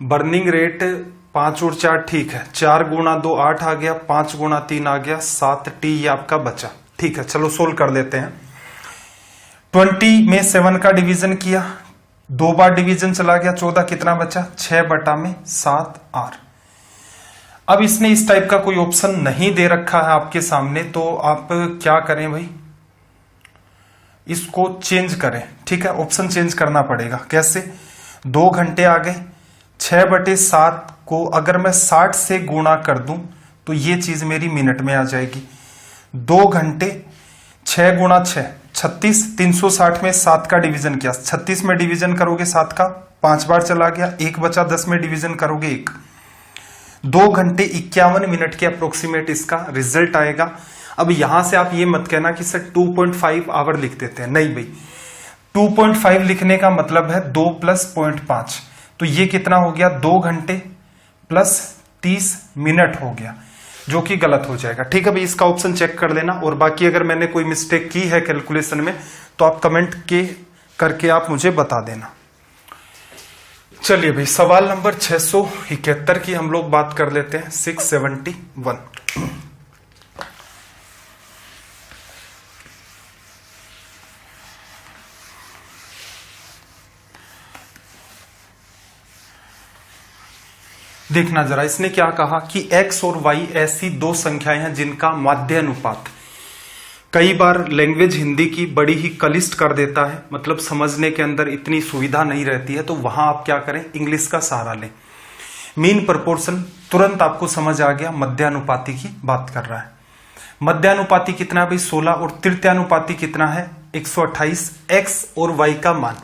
बर्निंग रेट 5 और 4 ठीक है, 4 गुणा 2 8 आ गया, 5 गुणा 3 आ गया, 7 टी ये आपका बचा। ठीक है, चलो सोल्व कर लेते हैं। 20 में 7 का डिवीजन किया, 2 बार डिवीजन चला गया, 14 कितना बचा, 6/7 आर। अब इसने इस टाइप का कोई ऑप्शन नहीं दे रखा है आपके सामने, तो आप क्या करें भाई, इसको चेंज करें। ठीक है, ऑप्शन चेंज करना पड़ेगा। कैसे, 2 घंटे आ गए, 6/7 को अगर मैं 60 से गुणा कर दूं तो ये चीज मेरी मिनट में आ जाएगी। 2 घंटे 6 गुणा 6 36, 360 में 7 का डिवीजन किया, 36 में डिवीजन करोगे 7 का, 5 बार चला गया, 1 बचा, 10 में डिवीजन करोगे 1। 2 घंटे 51 मिनट के अप्रोक्सीमेट इसका रिजल्ट आएगा। अब यहां से आप ये मत कहना कि सर 2.5 आवर लिख देते हैं, नहीं भाई, 2.5 लिखने का मतलब है 2 + 0.5, तो ये कितना हो गया, 2 घंटे प्लस 30 मिनट हो गया, जो कि गलत हो जाएगा। ठीक है भाई, इसका ऑप्शन चेक कर लेना, और बाकी अगर मैंने कोई मिस्टेक की है कैलकुलेशन में तो आप कमेंट करके आप मुझे बता देना। चलिए भाई, सवाल नंबर 671 की हम लोग बात कर लेते हैं। 671, देखना जरा, इसने क्या कहा कि x और y ऐसी 2 संख्याएं हैं जिनका माध्य अनुपात, कई बार लैंग्वेज हिंदी की बड़ी ही कलिष्ट कर देता है, मतलब समझने के अंदर इतनी सुविधा नहीं रहती है, तो वहां आप क्या करें, इंग्लिश का सहारा लें। मीन प्रपोर्शन तुरंत आपको समझ आ गया, मध्यानुपाती की बात कर रहा है। मध्यानुपाती कितना भाई, 16, और तृतीयानुपाती कितना है, 128, x और y का मान।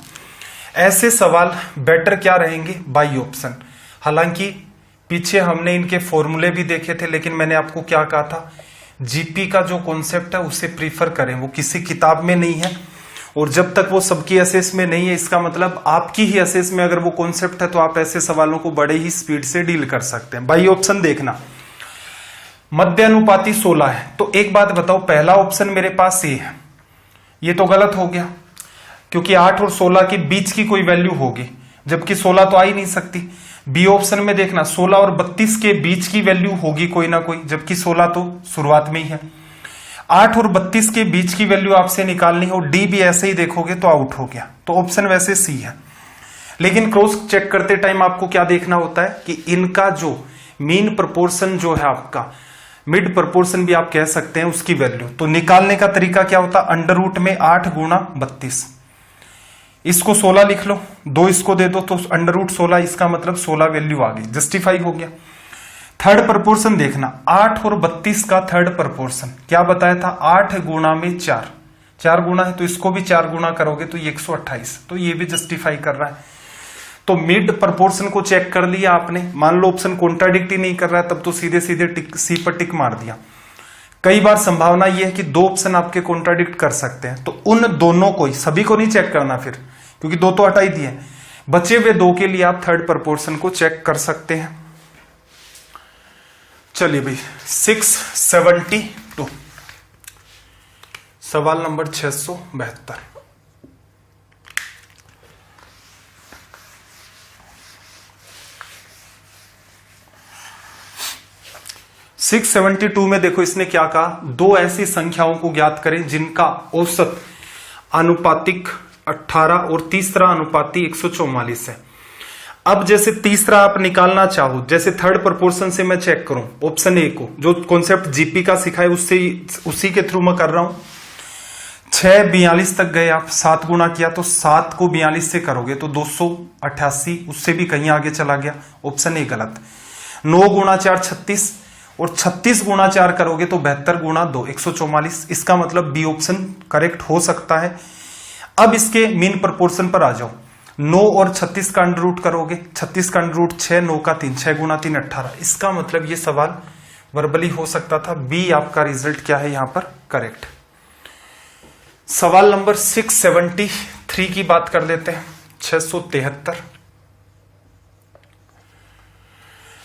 ऐसे सवाल बेटर क्या रहेंगे, बाई ऑप्शन। हालांकि पीछे हमने इनके फॉर्मूले भी देखे थे, लेकिन मैंने आपको क्या कहा था, जीपी का जो कॉन्सेप्ट है उसे प्रीफर करें, वो किसी किताब में नहीं है, और जब तक वो सबकी असेस में नहीं है, इसका मतलब आपकी ही असेस में अगर वो कॉन्सेप्ट है तो आप ऐसे सवालों को बड़े ही स्पीड से डील कर सकते हैं। बाई ऑप्शन देखना, मध्यानुपाती 16 है, तो एक बात बताओ, पहला ऑप्शन मेरे पास ये है, ये तो गलत हो गया, क्योंकि 8 और 16 के बीच की कोई वैल्यू होगी, जबकि 16 तो आ ही नहीं सकती। बी ऑप्शन में देखना, 16 और 32 के बीच की वैल्यू होगी कोई ना कोई, जबकि 16 तो शुरुआत में ही है। 8 और 32 के बीच की वैल्यू आपसे निकालनी हो, डी भी ऐसे ही देखोगे तो आउट हो गया, तो ऑप्शन वैसे सी है। लेकिन क्रॉस चेक करते टाइम आपको क्या देखना होता है कि इनका जो मीन प्रपोर्शन जो है आपका, मिड प्रपोर्शन भी आप कह सकते हैं, उसकी वैल्यू तो निकालने का तरीका क्या होता है, अंडर रूट में 8 गुणा 32, इसको 16 लिख लो, 2 इसको दे दो तो अंडर रूट 16, इसका मतलब 16 वैल्यू आ गई, जस्टिफाई हो गया। थर्ड प्रपोर्शन देखना, 8 और 32 का थर्ड प्रपोर्शन क्या बताया था, 8 गुणा में 4, 4 गुणा है तो इसको भी 4 गुणा करोगे तो ये 128, तो ये भी जस्टिफाई कर रहा है। तो मिड प्रपोर्शन को चेक कर लिया आपने, मान लो ऑप्शन कॉन्ट्राडिक्ट ही नहीं कर रहा है, तब तो सीधे सीधे सी पर टिक मार दिया। कई बार संभावना यह है कि दो ऑप्शन आपके कॉन्ट्राडिक्ट कर सकते हैं, तो उन दोनों को, सभी को नहीं चेक करना फिर, क्योंकि दो तो हटा ही दिए, बचे हुए दो के लिए आप थर्ड प्रपोर्शन को चेक कर सकते हैं। चलिए भाई 672, सवाल नंबर 672। सिक्स 672 में देखो इसने क्या कहा, दो ऐसी संख्याओं को ज्ञात करें जिनका औसत आनुपातिक 18 और तीसरा अनुपाती 144 है। अब जैसे तीसरा आप निकालना चाहो, जैसे थर्ड प्रोपोर्शन से मैं चेक करूं, ऑप्शन ए को, जो कॉन्सेप्ट जीपी का सिखाए उससे, उसी के थ्रू मैं कर रहा हूं। 6 42 तक गए आप, 7 गुना किया तो 7 को 42 से करोगे तो 288, उससे भी कहीं आगे चला गया, ऑप्शन ए गलत। 9 गुना 4 36, और 36 गुना 4 करोगे तो 72 गुना 2 144, इसका मतलब बी ऑप्शन करेक्ट हो सकता है। अब इसके मीन प्रोपोर्शन पर आ जाओ, 9 और 36 का अंडर रूट करोगे, 36 का अंडर रूट 6, 9 का 3, 6 गुना 3 18, इसका मतलब ये सवाल वर्बली हो सकता था। बी आपका रिजल्ट क्या है यहां पर करेक्ट। सवाल नंबर 673 की बात कर लेते हैं, 673।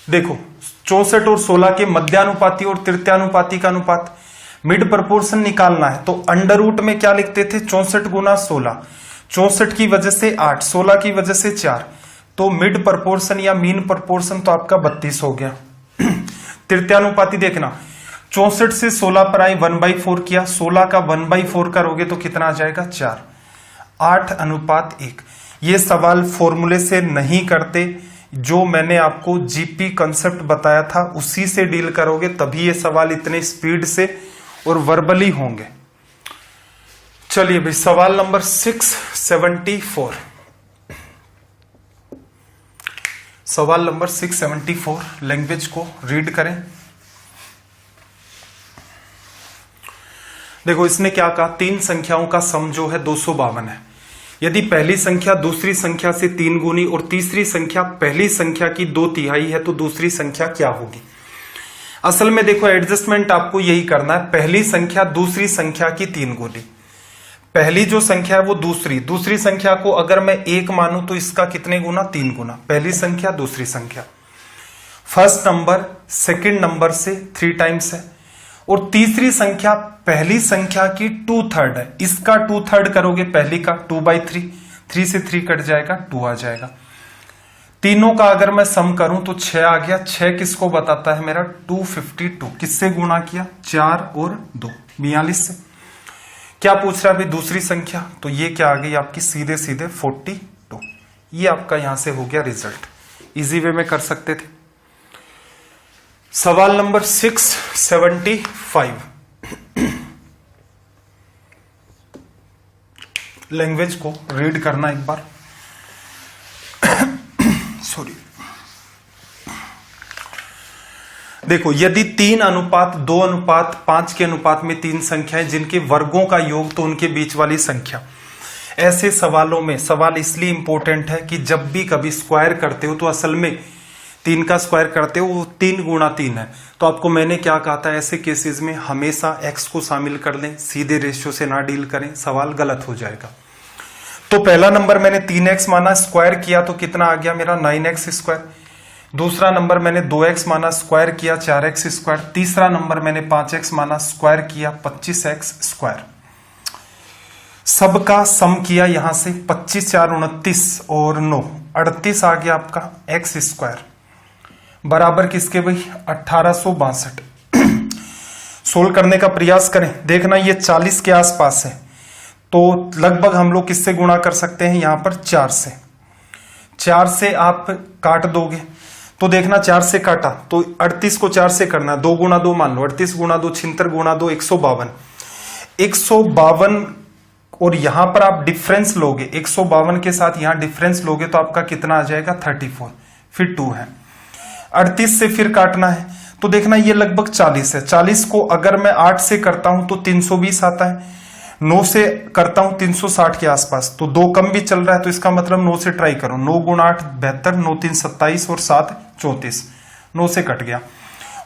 देखो 64 और 16 के मध्यानुपाती और तृतीयानुपाती का अनुपात, मिड प्रपोर्शन निकालना है तो अंडर रूट में क्या लिखते थे, 64 गुना 16, 64 की वजह से 8, 16 की वजह से 4, तो मिड प्रपोर्शन या मीन प्रपोर्शन तो आपका 32 हो गया। तृतीयानुपाती देखना, 64 से 16 पर आए 1/4 किया, 16 का 1/4 करोगे तो कितना आ जाएगा 4, 8:1। ये सवाल फॉर्मूले से नहीं करते, जो मैंने आपको जीपी कंसेप्ट बताया था उसी से डील करोगे, तभी ये सवाल इतने स्पीड से और वर्बली होंगे। चलिए भाई सवाल नंबर 674, सवाल नंबर 674, लैंग्वेज को रीड करें। देखो इसने क्या कहा, तीन संख्याओं का सम जो है 252 है। यदि पहली संख्या दूसरी संख्या से 3 गुनी और तीसरी संख्या पहली संख्या की 2/3 है तो दूसरी संख्या क्या होगी। असल में देखो एडजस्टमेंट आपको यही करना है, पहली संख्या दूसरी संख्या की 3 गुनी, पहली जो संख्या है वो दूसरी संख्या को अगर मैं 1 मानूं तो इसका कितने गुना, 3 गुना, पहली संख्या दूसरी संख्या। फर्स्ट नंबर सेकंड नंबर से 3 टाइम्स है, और तीसरी संख्या पहली संख्या की 2/3 है, इसका 2/3 करोगे पहली का 2/3, 3 से 3 कट जाएगा 2 आ जाएगा। तीनों का अगर मैं सम करूं तो 6 आ गया, 6 किसको बताता है मेरा 252, किससे गुणा किया 4 और 2 42 से। क्या पूछ रहा है भाई दूसरी संख्या, तो ये क्या आ गई आपकी सीधे सीधे 42, ये आपका यहां से हो गया रिजल्ट, इजी वे में कर सकते थे। सवाल नंबर 675, लैंग्वेज को रीड करना एक बार। सॉरी, देखो यदि 3:2:5 के अनुपात में 3 संख्याएं जिनके वर्गों का योग तो उनके बीच वाली संख्या, ऐसे सवालों में सवाल इसलिए इंपॉर्टेंट है कि जब भी कभी स्क्वायर करते हो तो असल में 3 का स्क्वायर करते हो वो 3 गुणा 3 है, तो आपको मैंने क्या कहा था, ऐसे केसेस में हमेशा x को शामिल कर लें, सीधे रेशियो से ना डील करें, सवाल गलत हो जाएगा। तो पहला नंबर मैंने 3x माना, स्क्वायर किया तो कितना आ गया मेरा 9x²। दूसरा नंबर मैंने 2x माना, स्क्वायर किया 4x²। तीसरा नंबर मैंने 5x माना, स्क्वायर किया 25x²। सबका सम किया यहां से 25 4 29 और 9 38 आ गया आपका x², बराबर किसके भाई 1862। सोल्व करने का प्रयास करें, देखना ये 40 के आसपास है, तो लगभग हम लोग किससे गुणा कर सकते हैं, यहां पर 4 से। 4 से आप काट दोगे तो देखना 4 से काटा तो 38 को 4 से करना, 2 गुणा 2 मान लो, 38 गुणा 2 76 गुणा 2 152, 152, और यहां पर आप डिफरेंस लोगे 152 के साथ यहां डिफरेंस लोगे तो आपका कितना आ जाएगा 34, फिर 2 है। 38 से फिर काटना है तो देखना ये लगभग 40 है, 40 को अगर मैं 8 से करता हूं तो 320 आता है, 9 से करता हूं 360 के आसपास, तो 2 कम भी चल रहा है, तो इसका मतलब 9 से ट्राई करो, 9 गुणा 8 72, 9 3 27 और 7 34, 9 से कट गया।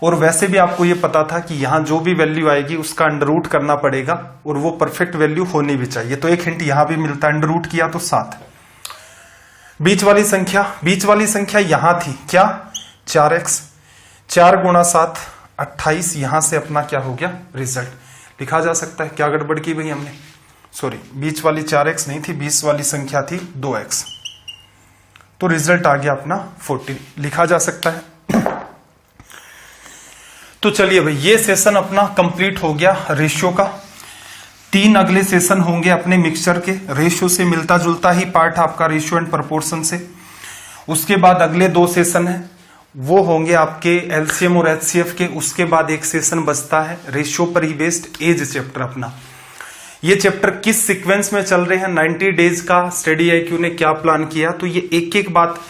और वैसे भी आपको ये पता था कि यहां जो भी वैल्यू आएगी उसका अंडर रूट करना पड़ेगा और वो परफेक्ट वैल्यू होनी भी चाहिए। तो एक हिंट यहां भी मिलता है, अंडर रूट किया तो 7। बीच वाली संख्या यहां थी क्या, 4x, 4 गुणा 7 28। यहां से अपना क्या हो गया, रिजल्ट लिखा जा सकता है। क्या गड़बड़ की भाई हमने, सॉरी, बीच वाली 4x नहीं थी, बीच वाली संख्या थी 2x, तो रिजल्ट आ गया अपना 14, लिखा जा सकता है। तो चलिए भाई, ये सेशन अपना कंप्लीट हो गया रेशियो का। 3 अगले सेशन होंगे अपने मिक्सचर के, रेशियो से मिलता जुलता ही पार्ट आपका रेशियो एंड प्रोपोर्शन से। उसके बाद अगले 2 सेशन हैं, वो होंगे आपके एलसीएम और एचसीएफ के। उसके बाद एक सेशन बचता है रेशियो पर ही बेस्ड एज चैप्टर अपना। ये चैप्टर किस सीक्वेंस में चल रहे हैं, 90 डेज का स्टडी आईक्यू ने क्या प्लान किया, तो ये एक एक बात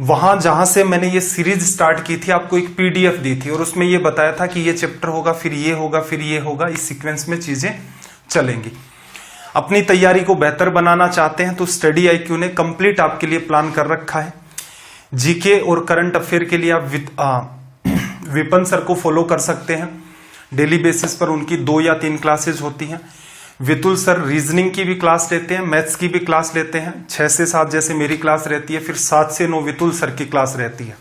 वहां जहां से मैंने ये सीरीज स्टार्ट की थी आपको एक पीडीएफ दी थी और उसमें ये बताया था कि ये चैप्टर होगा, फिर ये होगा, फिर ये होगा, इस सीक्वेंस में चीजें चलेंगी। अपनी तैयारी को बेहतर बनाना चाहते हैं तो स्टडी आईक्यू ने कंप्लीट आपके लिए प्लान कर रखा है। जीके और करंट अफेयर के लिए आप विपन सर को फॉलो कर सकते हैं, डेली बेसिस पर उनकी 2 या 3 क्लासेज होती हैं। वितुल सर रीजनिंग की भी क्लास लेते हैं, मैथ्स की भी क्लास लेते हैं, 6 से 7 जैसे मेरी क्लास रहती है, फिर 7 से 9 वितुल सर की क्लास रहती है।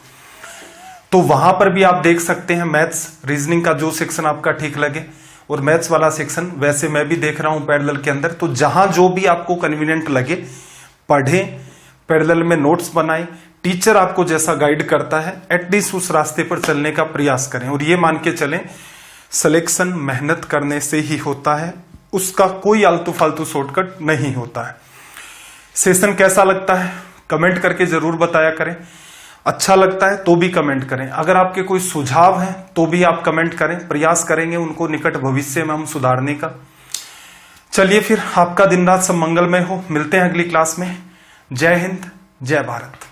तो वहां पर भी आप देख सकते हैं मैथ्स रीजनिंग का जो सेक्शन आपका ठीक लगे, और मैथ्स वाला सेक्शन वैसे मैं भी देख रहा हूं पैरेलल के अंदर। तो जहां जो भी आपको कन्वीनियंट लगे पढ़ें, पैरेलल में नोट्स बनाएं, टीचर आपको जैसा गाइड करता है एटलीस्ट उस रास्ते पर चलने का प्रयास करें। और ये मान के चलें सिलेक्शन मेहनत करने से ही होता है, उसका कोई आलतू फालतू शॉर्टकट नहीं होता है। सेशन कैसा लगता है कमेंट करके जरूर बताया करें, अच्छा लगता है तो भी कमेंट करें, अगर आपके कोई सुझाव हैं तो भी आप कमेंट करें, प्रयास करेंगे उनको निकट भविष्य में हम सुधारने का। चलिए फिर, आपका दिन रात सब मंगलमय हो, मिलते हैं अगली क्लास में। जय हिंद, जय भारत।